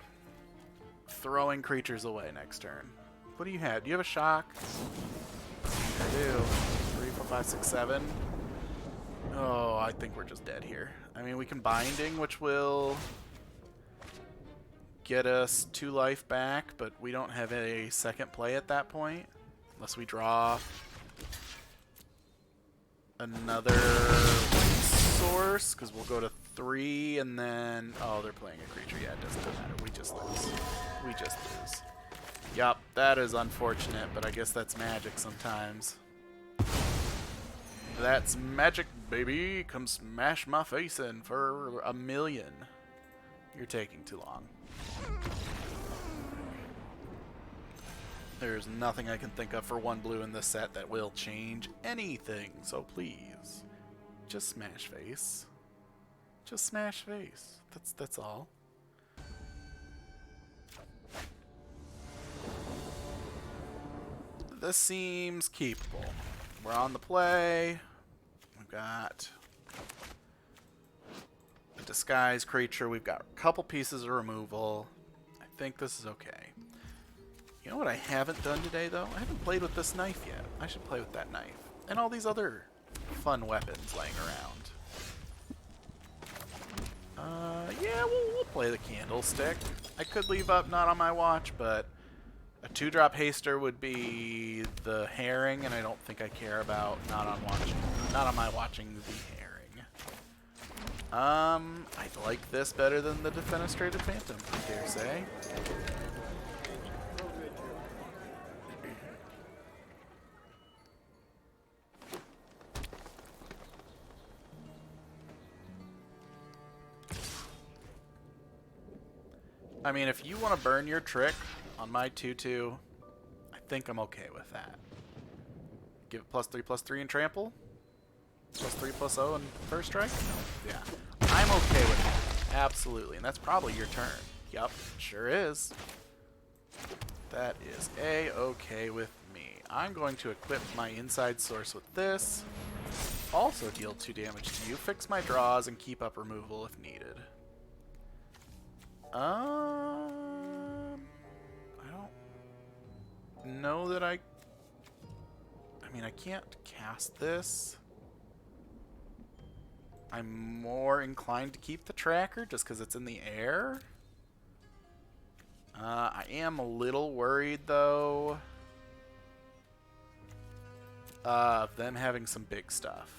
throwing creatures away next turn. What do you have? Do you have a shock? I do. 3, 4, 5, 6, 7. Oh, I think we're just dead here. I mean, we can Binding, which will get us 2 life back, but we don't have a second play at that point. Unless we draw another source, because we'll go to 3, and then... Oh, they're playing a creature. Yeah, it doesn't matter. We just lose. We just lose. Yup, that is unfortunate, but I guess that's magic sometimes. That's magic, baby. Come smash my face in for $1 million. You're taking too long. There's nothing I can think of for 1 blue in this set that will change anything, so please, just smash face. Just smash face. That's all. This seems keepable. We're on the play. We've got a disguise creature. We've got a couple pieces of removal. I think this is okay. You know what I haven't done today, though? I haven't played with this knife yet. I should play with that knife. And all these other fun weapons laying around. Yeah, we'll play the candlestick. I could leave up Not on My Watch, but a 2-drop haster would be the herring, and I don't think I care about Not on My Watching the herring. I like this better than the Defenestrated Phantom, I dare say. I mean, if you want to burn your trick on my 2/2, I think I'm okay with that. Give it +3/+3 and trample? +3/+0 and first strike? Yeah. I'm okay with that. Absolutely. And that's probably your turn. Yup, sure is. That is A-okay with me. I'm going to equip my inside source with this. Also deal 2 damage to you, fix my draws, and keep up removal if needed. I don't know that I mean, I can't cast this. I'm more inclined to keep the tracker just because it's in the air. I am a little worried, though, of them having some big stuff.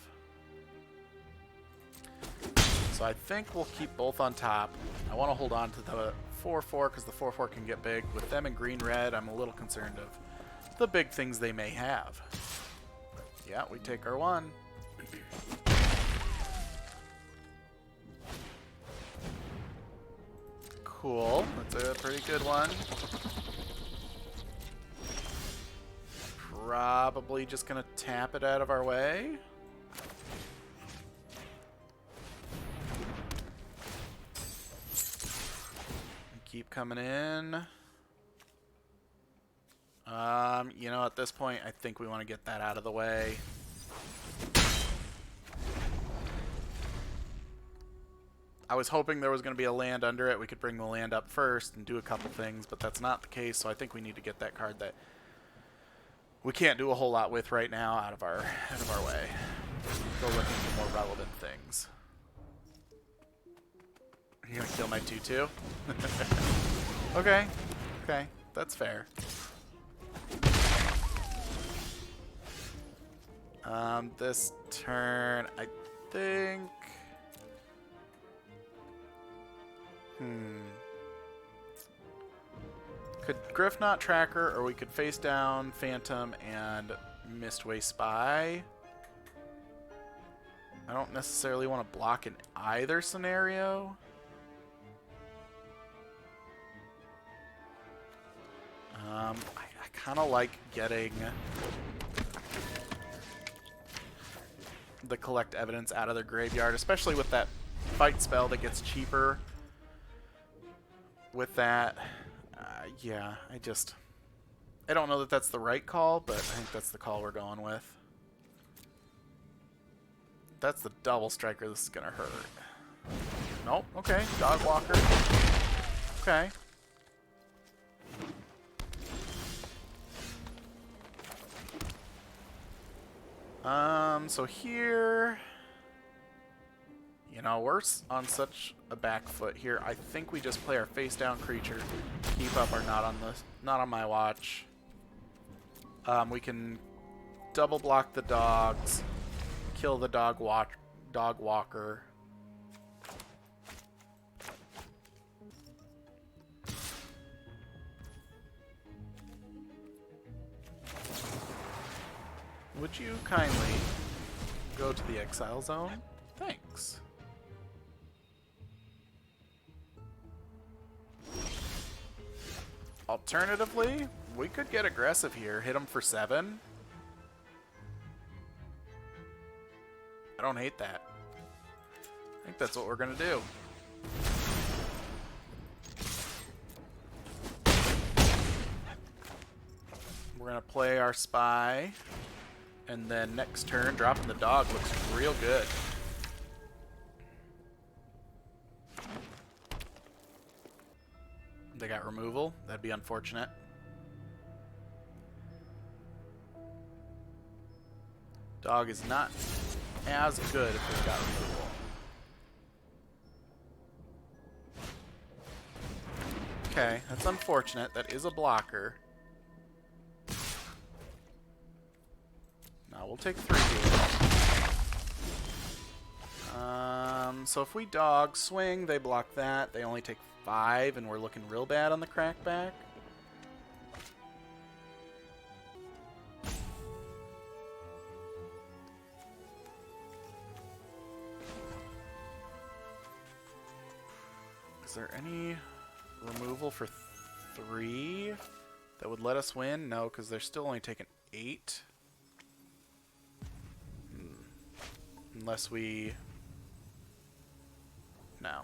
So I think we'll keep both on top. I want to hold on to the 4/4 because the 4/4 can get big. With them in green-red, I'm a little concerned of the big things they may have. Yeah, we take our 1. Cool. That's a pretty good one. Probably just going to tap it out of our way. Keep coming in. You know, at this point, I think we want to get that out of the way. I was hoping there was going to be a land under it. We could bring the land up first and do a couple things, but that's not the case, so I think we need to get that card that we can't do a whole lot with right now out of our way. Go looking for more relevant things. You're going to kill my 2/2? Okay. Okay. That's fair. This turn, I think... Could Griff not track her, or we could face down Phantom and Mistway Spy. I don't necessarily want to block in either scenario. I kind of like getting the collect evidence out of their graveyard, especially with that fight spell that gets cheaper with that. Yeah, I don't know that that's the right call, but I think that's the call we're going with. That's the double striker. This is gonna hurt. Nope. Okay. Dog walker. Okay. So here, you know, we're on such a back foot here. I think we just play our face down creature, keep up our not on my watch. We can double block the dogs, kill the dog walker. Would you kindly go to the exile zone? Thanks. Alternatively, we could get aggressive here. Hit him for 7. I don't hate that. I think that's what we're going to do. We're going to play our spy. And then next turn, dropping the dog looks real good. They got removal. That'd be unfortunate. Dog is not as good if they've got removal. Okay, that's unfortunate. That is a blocker. Now we'll take 3 here. So if we dog swing, they block that. They only take 5, and we're looking real bad on the crackback. Is there any removal for 3 that would let us win? No, because they're still only taking 8. Unless we... No.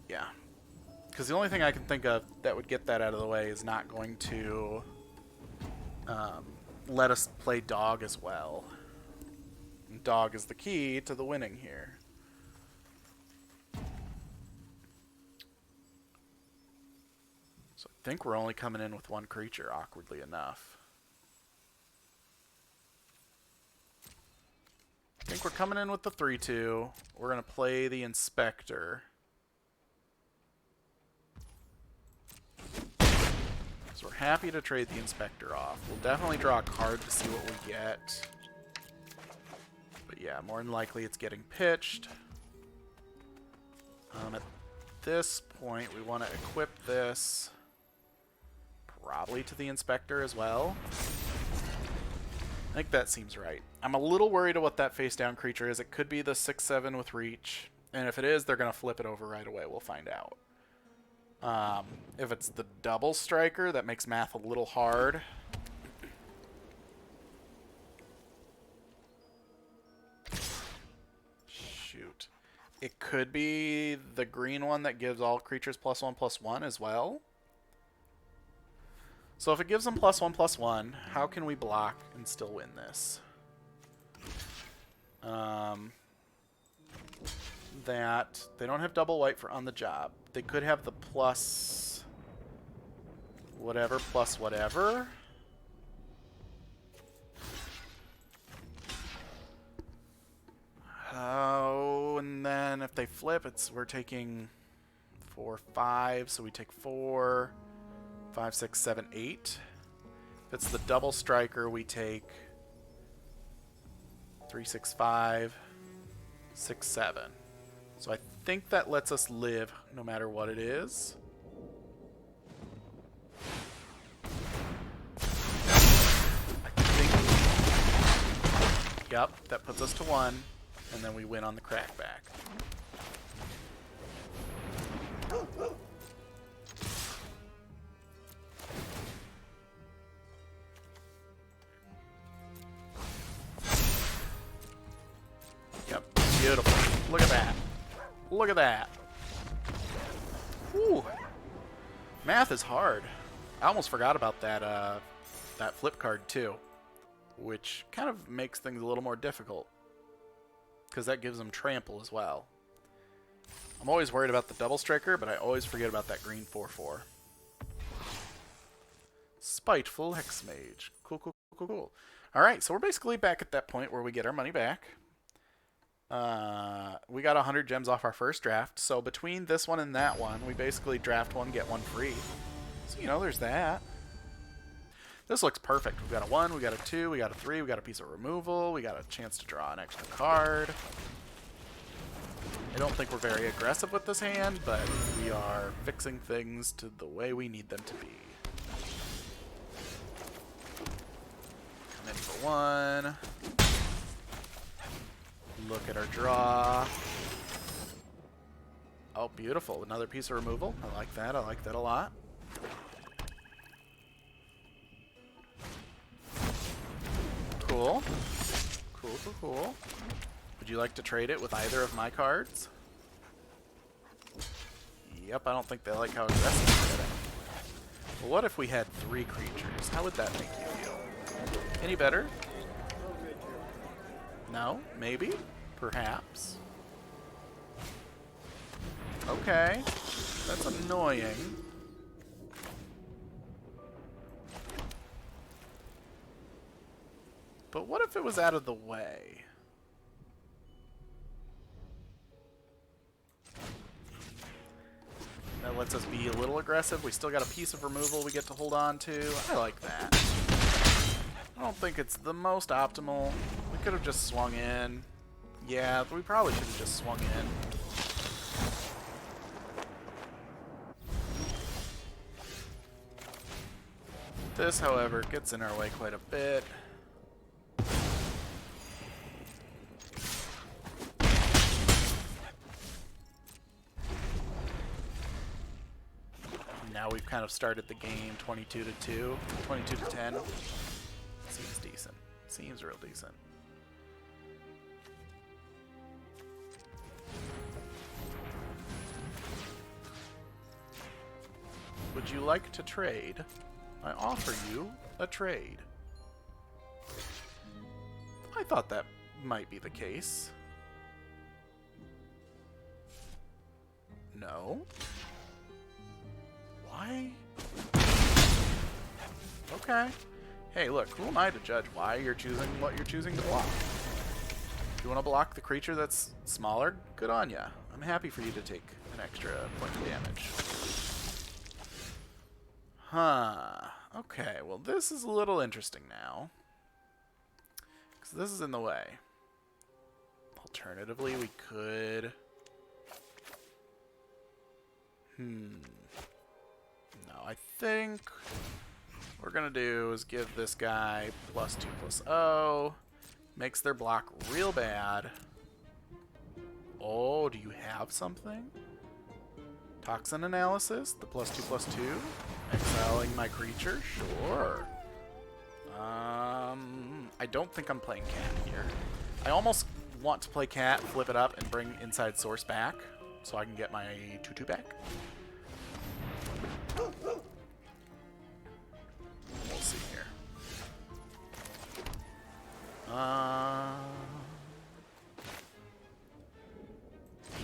Yeah. Because the only thing I can think of that would get that out of the way is not going to let us play dog as well. And dog is the key to the winning here. So I think we're only coming in with 1 creature, awkwardly enough. I think we're coming in with the 3/2. We're going to play the Inspector. So we're happy to trade the Inspector off. We'll definitely draw a card to see what we get. But yeah, more than likely it's getting pitched. At this point, we want to equip this probably to the Inspector as well. I think that seems right. I'm a little worried of what that face-down creature is. It could be the 6/7 with reach. And if it is, they're going to flip it over right away. We'll find out. If it's the double striker, that makes math a little hard. Shoot. It could be the green one that gives all creatures +1/+1 as well. So if it gives them +1/+1, how can we block and still win this? That they don't have double white for on the job. They could have the plus whatever plus whatever. Oh, and then if they flip, we're taking 4, 5, so we take 4, 5, 6, 7, 8. If it's the double striker, we take 3, 6, 5, 6, 7. So I think that lets us live no matter what it is. I think. Yep, that puts us to 1, and then we win on the crackback. Yep, beautiful. Look at that. Look at that. Whew. Math is hard. I almost forgot about that that flip card too, which kind of makes things a little more difficult because that gives them trample as well. I'm always worried about the double striker, but I always forget about that green 4/4. Spiteful Hex Mage. Cool, cool, cool, cool. All right, so we're basically back at that point where we get our money back. We got 100 gems off our first draft, so between this one and that one, we basically draft one, get one free. So, you know, there's that. This looks perfect. We've got a 1, we got a 2, we got a 3, we got a piece of removal, we got a chance to draw an extra card. I don't think we're very aggressive with this hand, but we are fixing things to the way we need them to be. Come in for 1. Look at our draw. Oh, beautiful. Another piece of removal. I like that. I like that a lot. Cool. Cool, cool, cool. Would you like to trade it with either of my cards? Yep, I don't think they like how aggressive we're getting. Well, what if we had 3 creatures? How would that make you feel? Any better? No? Maybe? Perhaps? Okay. That's annoying. But what if it was out of the way? That lets us be a little aggressive. We still got a piece of removal we get to hold on to. I like that. I don't think it's the most optimal. We could have just swung in. Yeah, we probably should have just swung in. This, however, gets in our way quite a bit. Now we've kind of started the game 22-2, 22-10. Seems decent. Seems real decent. Would you like to trade? I offer you a trade. I thought that might be the case. No? Why? Okay. Hey, look, who am I to judge why you're choosing what you're choosing to block? If you want to block the creature that's smaller, good on ya. I'm happy for you to take an extra point of damage. Huh. Okay, well this is a little interesting now. Because this is in the way. Alternatively, we could... No, I think what we're going to do is give this guy +2/+0. Makes their block real bad. Oh, do you have something? Toxin analysis, the +2/+2. Exiling my creature? Sure. I don't think I'm playing cat here. I almost want to play cat, flip it up, and bring Inside Source back so I can get my 2/2 back.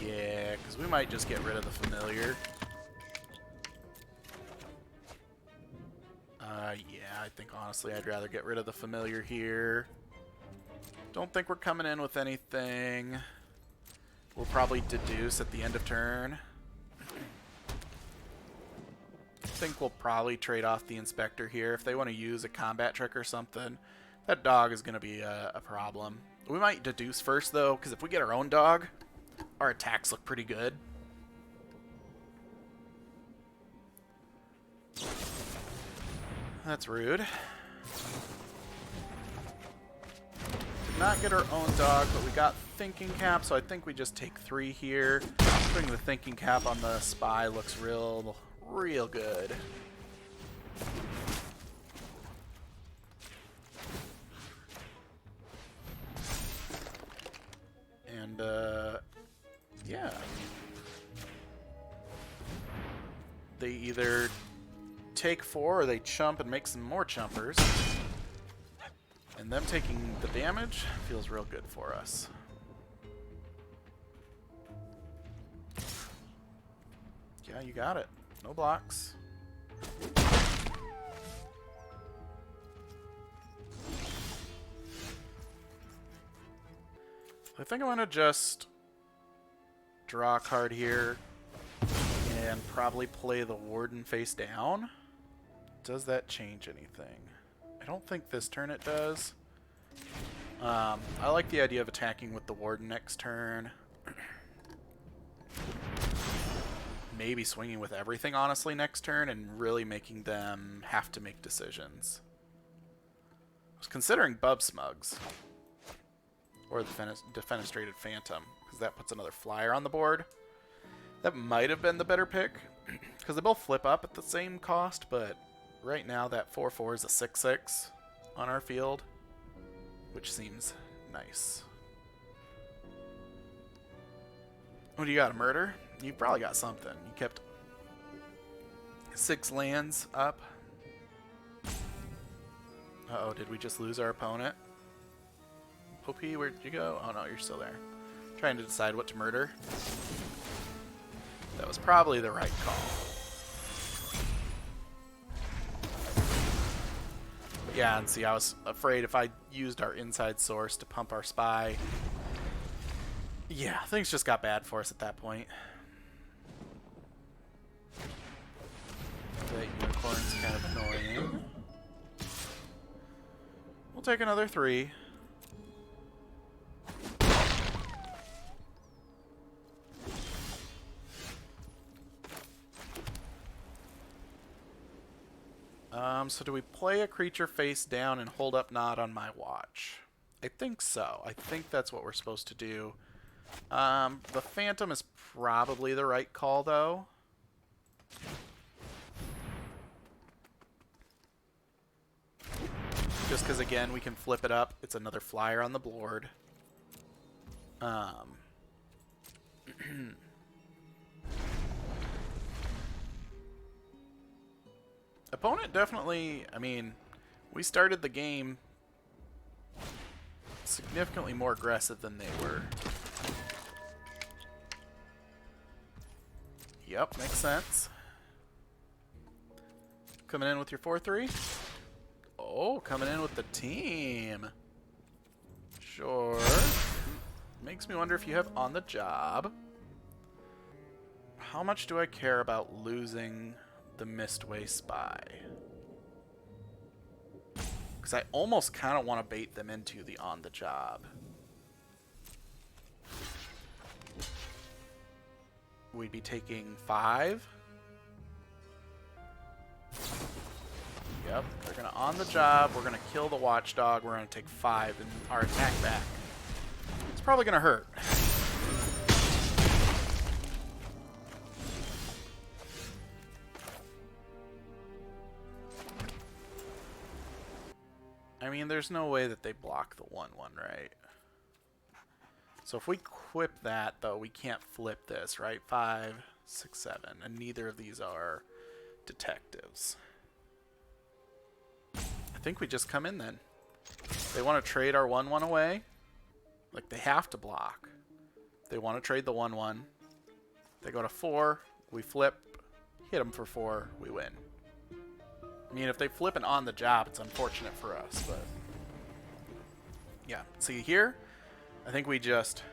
Yeah, because we might just get rid of the familiar. Yeah, I think honestly I'd rather get rid of the familiar here. Don't think we're coming in with anything. We'll probably deduce at the end of turn. I think we'll probably trade off the inspector here. If they want to use a combat trick or something, that dog is going to be a problem. We might deduce first though, because if we get our own dog, our attacks look pretty good. That's rude. Did not get our own dog, but we got thinking cap, so I think we just take 3 here. Putting the thinking cap on the spy looks real good. And yeah. They either take 4 or they chump and make some more chumpers. And them taking the damage feels real good for us. Yeah, you got it. No blocks. I think I'm going to just draw a card here and probably play the Warden face down. Does that change anything? I don't think this turn it does. I like the idea of attacking with the Warden next turn. Maybe swinging with everything, honestly, next turn and really making them have to make decisions. I was considering Bub Smugs. Or the Defenestrated Phantom, because that puts another flyer on the board. That might have been the better pick, because they both flip up at the same cost, but right now that 4/4 is a 6/6 on our field, which seems nice. What do you got, a murder? You probably got something. You kept 6 lands up. Uh-oh, did we just lose our opponent? OP, where'd you go? Oh no, you're still there. Trying to decide what to murder. That was probably the right call. But yeah, and see, I was afraid if I used our inside source to pump our spy. Yeah, things just got bad for us at that point. That unicorn's kind of annoying. We'll take another 3. So do we play a creature face down and hold up nod on my watch? I think so. I think that's what we're supposed to do. The Phantom is probably the right call, though. Just because, again, we can flip it up. It's another flyer on the board. Opponent definitely, I mean, we started the game significantly more aggressive than they were. Yep, makes sense. Coming in with your 4/3? Oh, coming in with the team. Sure. Makes me wonder if you have on the job. How much do I care about losing the Mistway Spy? Because I almost kind of want to bait them into the on the job. We'd be taking 5. Yep, they're going to on the job. We're going to kill the watchdog. We're going to take 5 and our attack back. It's probably going to hurt. I mean, there's no way that they block the 1/1, right? So if we equip that, though, we can't flip this, right? 5, 6, 7, and neither of these are detectives. I think we just come in then. They want to trade our 1/1 away. Like, they have to block. They want to trade the 1/1. They go to 4. We flip. Hit them for 4. We win. I mean, if they flip it on the job, it's unfortunate for us, but... Yeah. See, here, I think we just...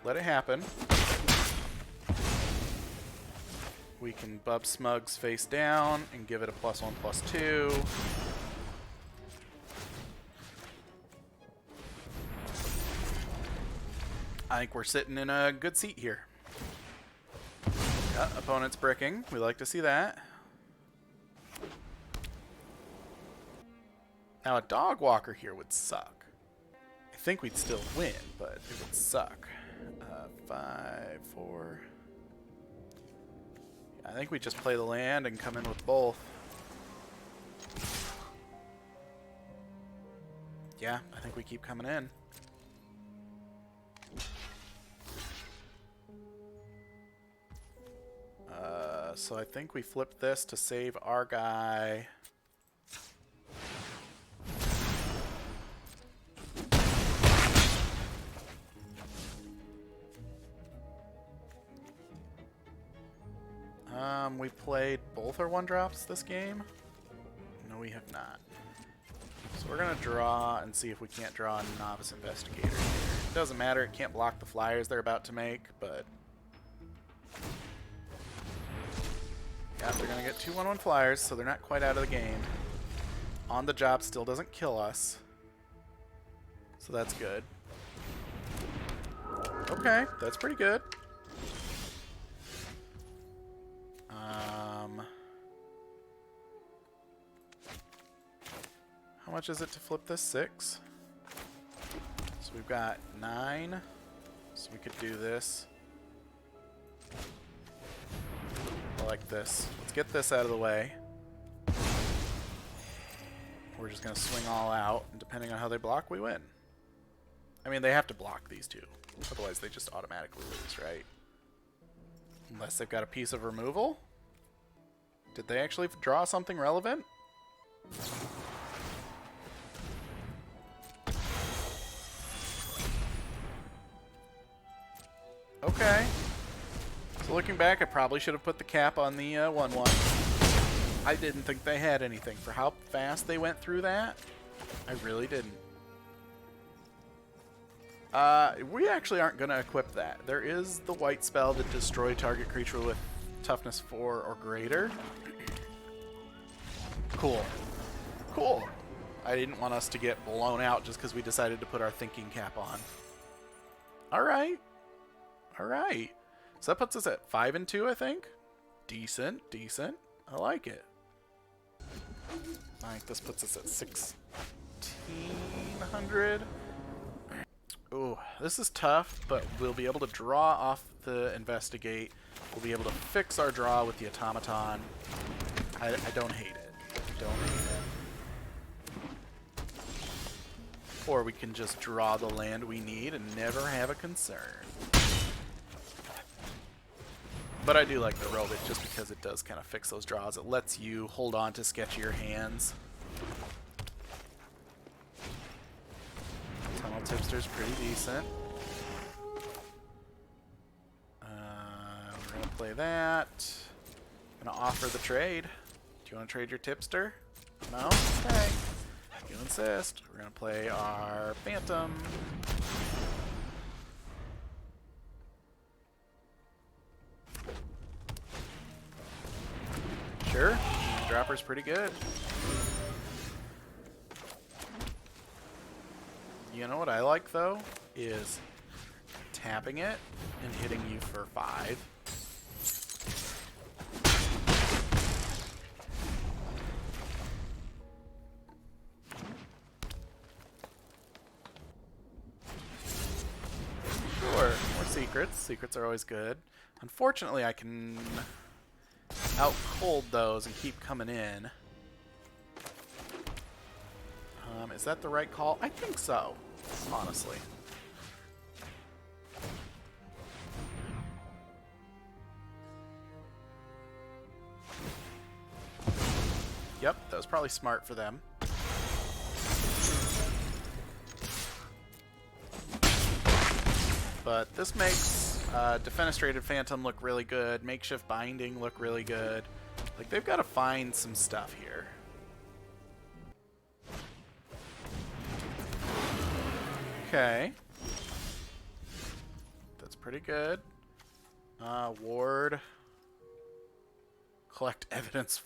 let it happen. We can bub Smugs face down and give it a +1/+2. I think we're sitting in a good seat here. Yeah, opponent's bricking. We like to see that. Now a dog walker here would suck. I think we'd still win, but it would suck. 5, 4... I think we just play the land and come in with both. Yeah, I think we keep coming in. So I think we flip this to save our guy. We played both our 1-drops this game? No, we have not. So we're going to draw and see if we can't draw a Novice Investigator here. It doesn't matter, it can't block the flyers they're about to make, but... yeah, they're going to get 2 1/1 flyers, so they're not quite out of the game. On the job still doesn't kill us. So that's good. Okay, that's pretty good. How much is it to flip this? 6. So we've got 9. So we could do this. I like this. Let's get this out of the way. We're just going to swing all out, and depending on how they block, we win. I mean, they have to block these two. Otherwise, they just automatically lose, right? Unless they've got a piece of removal? Did they actually draw something relevant? Okay. So looking back, I probably should have put the cap on the 1/1. I didn't think they had anything. For how fast they went through that, I really didn't. We actually aren't going to equip that. There is the white spell to destroy target creature with toughness 4 or greater. Cool. Cool. I didn't want us to get blown out just because we decided to put our thinking cap on. Alright. Alright. So that puts us at 5 and 2, I think. Decent, decent. I like it. I think this puts us at 1600. Ooh, this is tough, but we'll be able to draw off the investigate. We'll be able to fix our draw with the automaton. I don't hate it. Don't hate it. Or we can just draw the land we need and never have a concern. But I do like the Robot just because it does kind of fix those draws. It lets you hold on to sketchier hands. Tunnel Tipster's pretty decent. We're going to play that. I'm going to offer the trade. Do you want to trade your Tipster? No? Okay. You insist. We're going to play our Phantom. Sure. Dropper's pretty good. You know what I like, though? Is tapping it and hitting you for 5. Sure. More secrets. Secrets are always good. Unfortunately, I can out cold those and keep coming in. Is that the right call? I think so, honestly. Yep, that was probably smart for them. But this makes Defenestrated Phantom look really good, Makeshift Binding look really good. Like, they've got to find some stuff here. Okay. That's pretty good. Ward. Collect evidence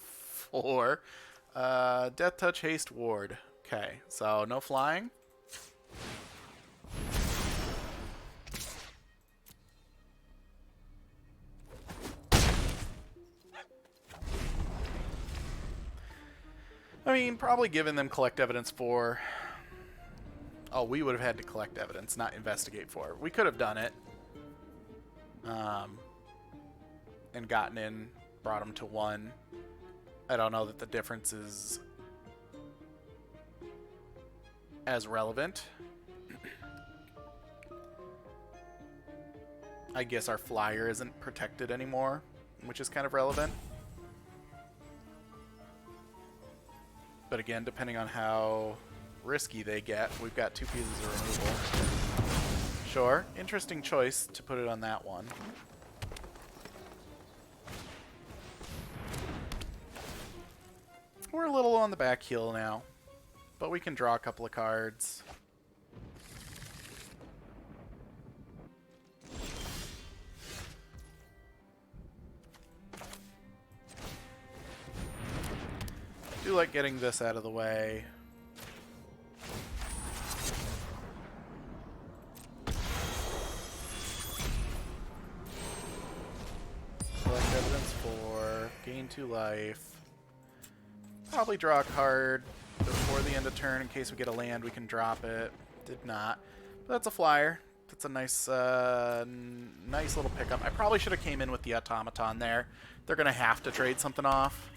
4. Death Touch, Haste, Ward. Okay, so no flying. I mean, probably giving them collect evidence 4. Oh, we would have had to collect evidence, not investigate 4. We could have done it. And gotten in, brought them to 1. I don't know that the difference is as relevant. I guess our flyer isn't protected anymore, which is kind of relevant. But again, depending on how risky they get, we've got 2 pieces of removal. Sure, interesting choice to put it on that one. We're a little on the back heel now, but we can draw a couple of cards. I do like getting this out of the way. Collect evidence 4, gain 2 life. Probably draw a card before the end of turn in case we get a land we can drop it. Did not. But that's a flyer. That's a nice nice little pickup. I probably should have came in with the automaton there. They're going to have to trade something off.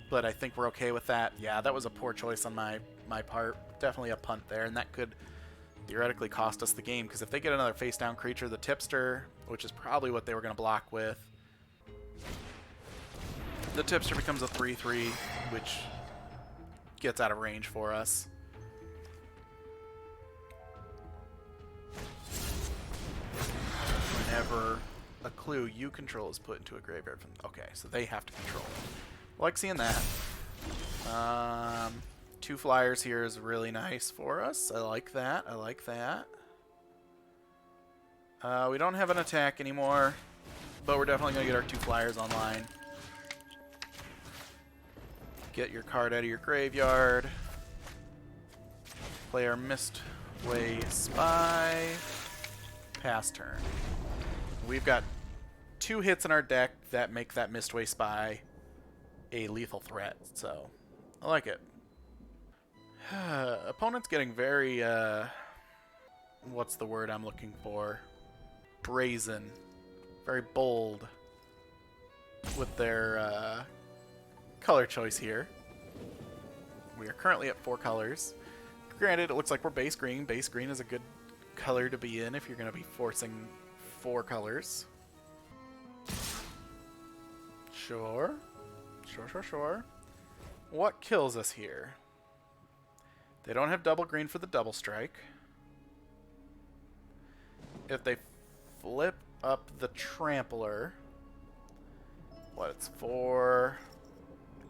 But I think we're okay with that. Yeah, that was a poor choice on my part. Definitely a punt there, and that could theoretically cost us the game, because if they get another face-down creature, the Tipster, which is probably what they were going to block with, the Tipster becomes a 3/3, which gets out of range for us. Whenever a clue you control is put into a graveyard. Okay, so they have to control it. I like seeing that. 2 flyers here is really nice for us. I like that. I like that. We don't have an attack anymore, but we're definitely going to get our 2 flyers online. Get your card out of your graveyard. Play our Mistway Spy. Pass turn. We've got 2 hits in our deck that make that Mistway Spy a lethal threat, so I like it. Opponent's getting very, what's the word I'm looking for? Brazen. Very bold with their color choice here. We are currently at 4 colors. Granted, it looks like we're base green. Base green is a good color to be in if you're going to be forcing 4 colors. Sure. Sure. What kills us here? They don't have double green for the double strike. If they flip up the Trampler, what, it's 4,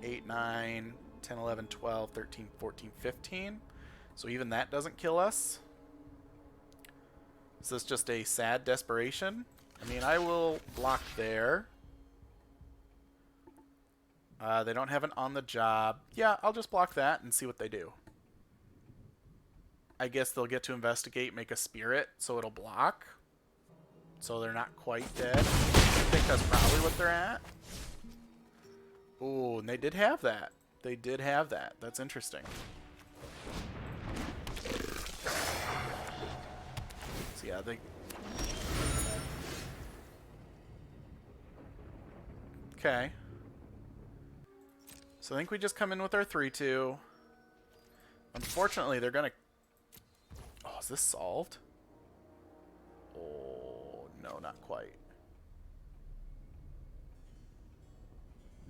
8, 9, 10, 11, 12, 13, 14, 15. So even that doesn't kill us. Is this just a sad desperation? I mean, I will block there. They don't have an on the job. Yeah, I'll just block that and see what they do. I guess they'll get to investigate, make a spirit, so it'll block. So they're not quite dead. I think that's probably what they're at. Ooh, and they did have that. They did have that. That's interesting. So yeah, they... Okay. So I think we just come in with our 3/2. Unfortunately, they're gonna... Oh, is this solved? Oh, no, not quite.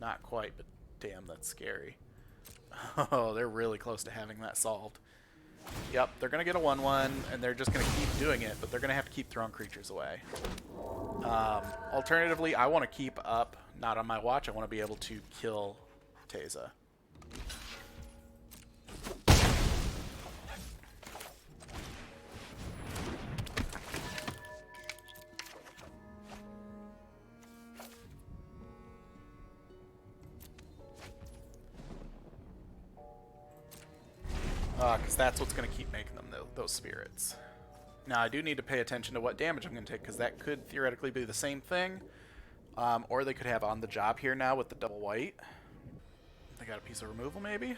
Not quite, but damn, that's scary. Oh, they're really close to having that solved. Yep, they're going to get a 1/1, and they're just going to keep doing it, but they're going to have to keep throwing creatures away. Alternatively, I want to keep up, not on my watch, I want to be able to kill Teysa. Because that's what's going to keep making them those spirits. Now, I do need to pay attention to what damage I'm going to take, because that could theoretically be the same thing. Or they could have on the job here now with the double white. They got a piece of removal, maybe?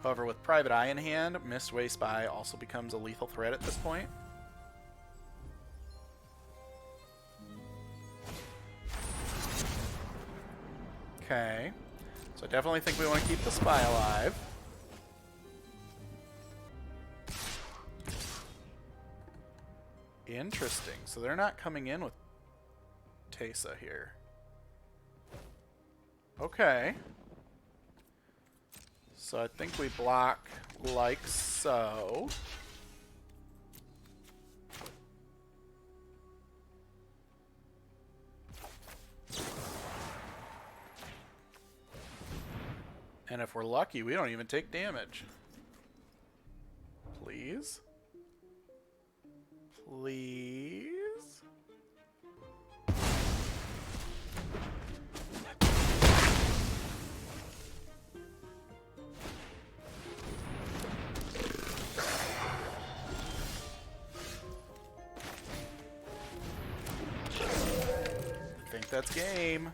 However, with Private Eye in hand, Mistway Spy also becomes a lethal threat at this point. Okay. So I definitely think we want to keep the Spy alive. Interesting. So they're not coming in with Teysa here. Okay. So I think we block like so. And if we're lucky, we don't even take damage. Please? Please? I think that's game.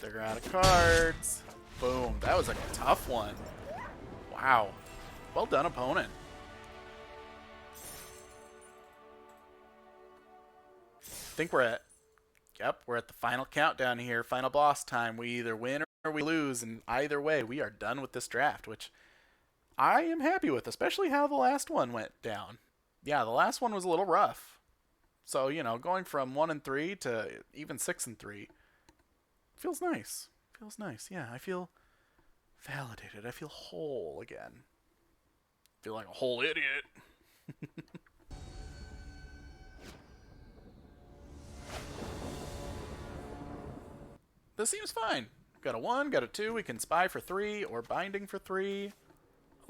They're out of cards. Boom. That was a tough one. Wow. Well done, opponent. I think we're at... Yep, we're at the final countdown here. Final boss time. We either win or we lose. And either way, we are done with this draft, which I am happy with, especially how the last one went down. Yeah, the last one was a little rough. So, you know, going from 1-3 to even 6-3 feels nice. Feels nice. Yeah, I feel validated. I feel whole again. I feel like a whole idiot. This seems fine. Got a 1, got a 2. We can spy for 3 or binding for 3. I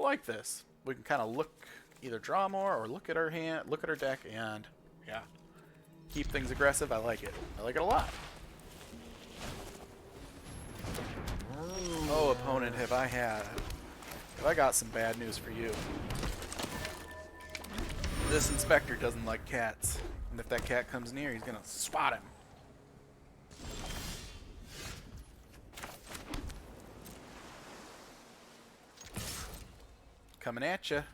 like this. We can kind of look, either draw more or look at our hand, look at our deck, and yeah, keep things aggressive. I like it. I like it a lot. Oh, opponent, have I got some bad news for you. This inspector doesn't like cats, and if that cat comes near, he's gonna swat him. Coming at you.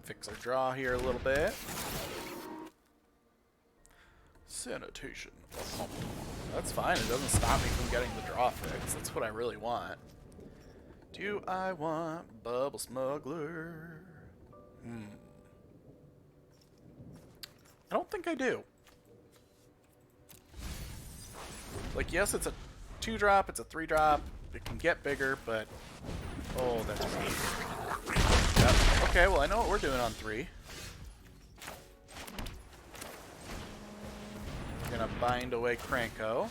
Fix our draw here a little bit. Sanitation. That's fine. It doesn't stop me from getting the draw fix. That's what I really want. Do I want Bubble Smuggler? I don't think I do. Like, yes, it's a 2-drop, it's a 3-drop. It can get bigger, but... Oh, that's rough. Yep. Okay, well, I know what we're doing on 3. We're gonna bind away Cranko.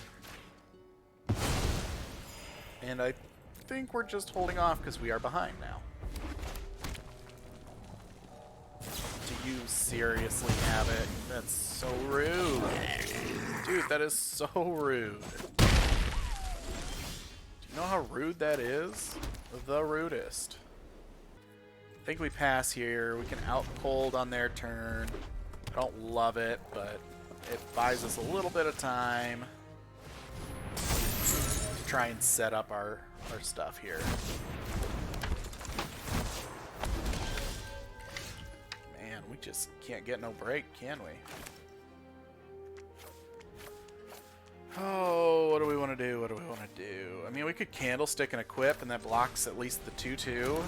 And I think we're just holding off because we are behind now. Do you seriously have it? That's so rude. Dude, that is so rude. Do you know how rude that is? The rudest. I think we pass here. We can out cold on their turn. I don't love it, but it buys us a little bit of time to try and set up our stuff here. Man, we just can't get no break, can we? Oh, what do we want to do? What do we want to do? I mean, we could Candlestick and equip, and that blocks at least the 2/2.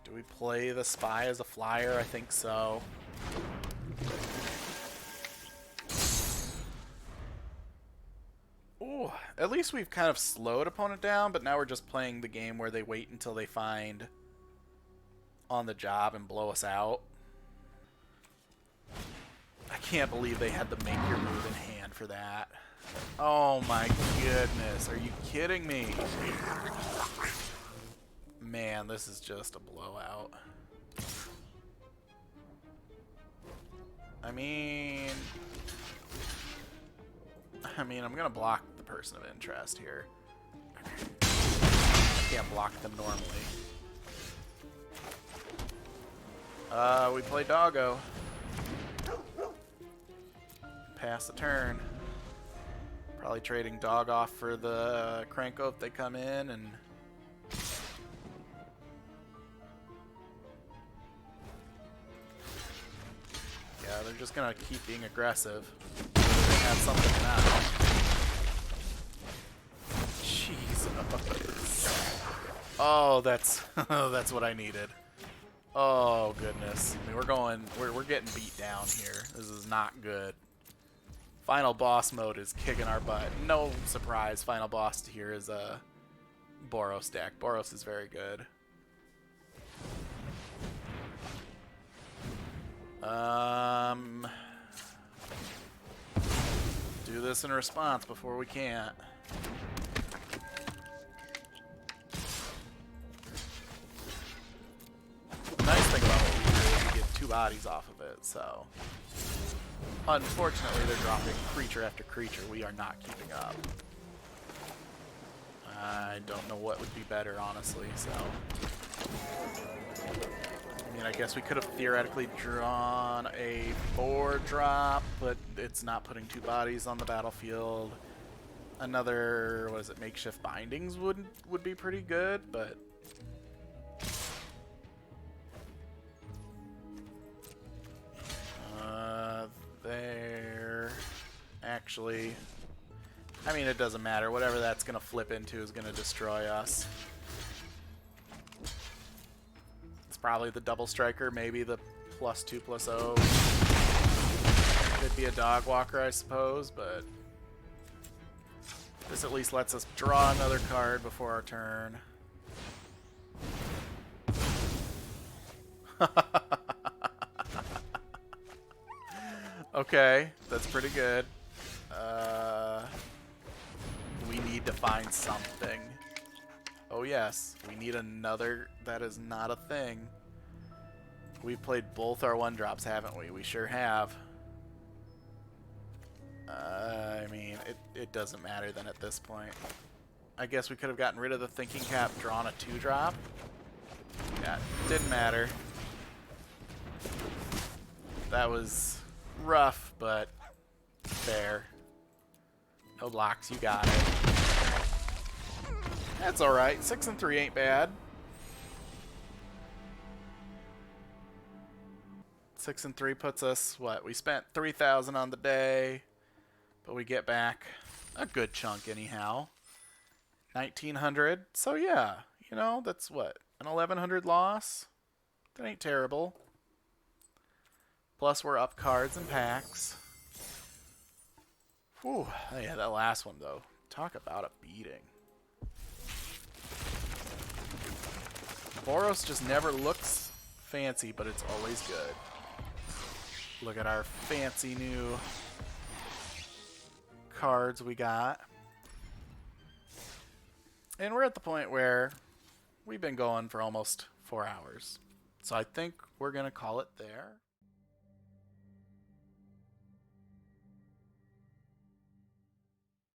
Do we play the spy as a flyer? I think so. Ooh, at least we've kind of slowed opponent down, but now we're just playing the game where they wait until they find on the job and blow us out. I can't believe they had the make your move in hand for that. Oh my goodness, are you kidding me? Man, this is just a blowout. I mean, I'm gonna block the person of interest here. I can't block them normally. We play doggo. Pass the turn. Probably trading dog off for the Cranko if they come in, and yeah, they're just gonna keep being aggressive. They have something now. Jesus. Oh, that's that's what I needed. Oh goodness. I mean, we're getting beat down here. This is not good. Final boss mode is kicking our butt. No surprise, final boss here is a Boros deck. Boros is very good. Do this in response before we can't. Nice thing about what we do is we get 2 bodies off of it, so. Unfortunately, they're dropping creature after creature. We are not keeping up. I don't know what would be better, honestly, so. I mean, I guess we could have theoretically drawn a 4-drop, but it's not putting 2 bodies on the battlefield. Another, what is it, makeshift bindings would be pretty good, but there. Actually, I mean, it doesn't matter. Whatever that's going to flip into is going to destroy us. It's probably the double striker, maybe the +2/+0. Could be a dog walker, I suppose, but this at least lets us draw another card before our turn. Okay, that's pretty good. We need to find something. Oh yes, we need another. That is not a thing. We've played both our 1-drops, haven't we? We sure have. I mean, it doesn't matter then at this point. I guess we could have gotten rid of the thinking cap, drawn a 2-drop. Yeah, didn't matter. That was rough, but fair. No blocks, you got it. That's alright. 6 and 3 ain't bad. 6 and 3 puts us, what? We spent 3,000 on the day, but we get back a good chunk anyhow. 1,900. So yeah, you know, that's what? An 1,100 loss? That ain't terrible. Plus we're up cards and packs. Whew. Oh, yeah, that last one though. Talk about a beating. Boros just never looks fancy, but it's always good. Look at our fancy new cards we got. And we're at the point where we've been going for almost 4 hours. So I think we're going to call it there.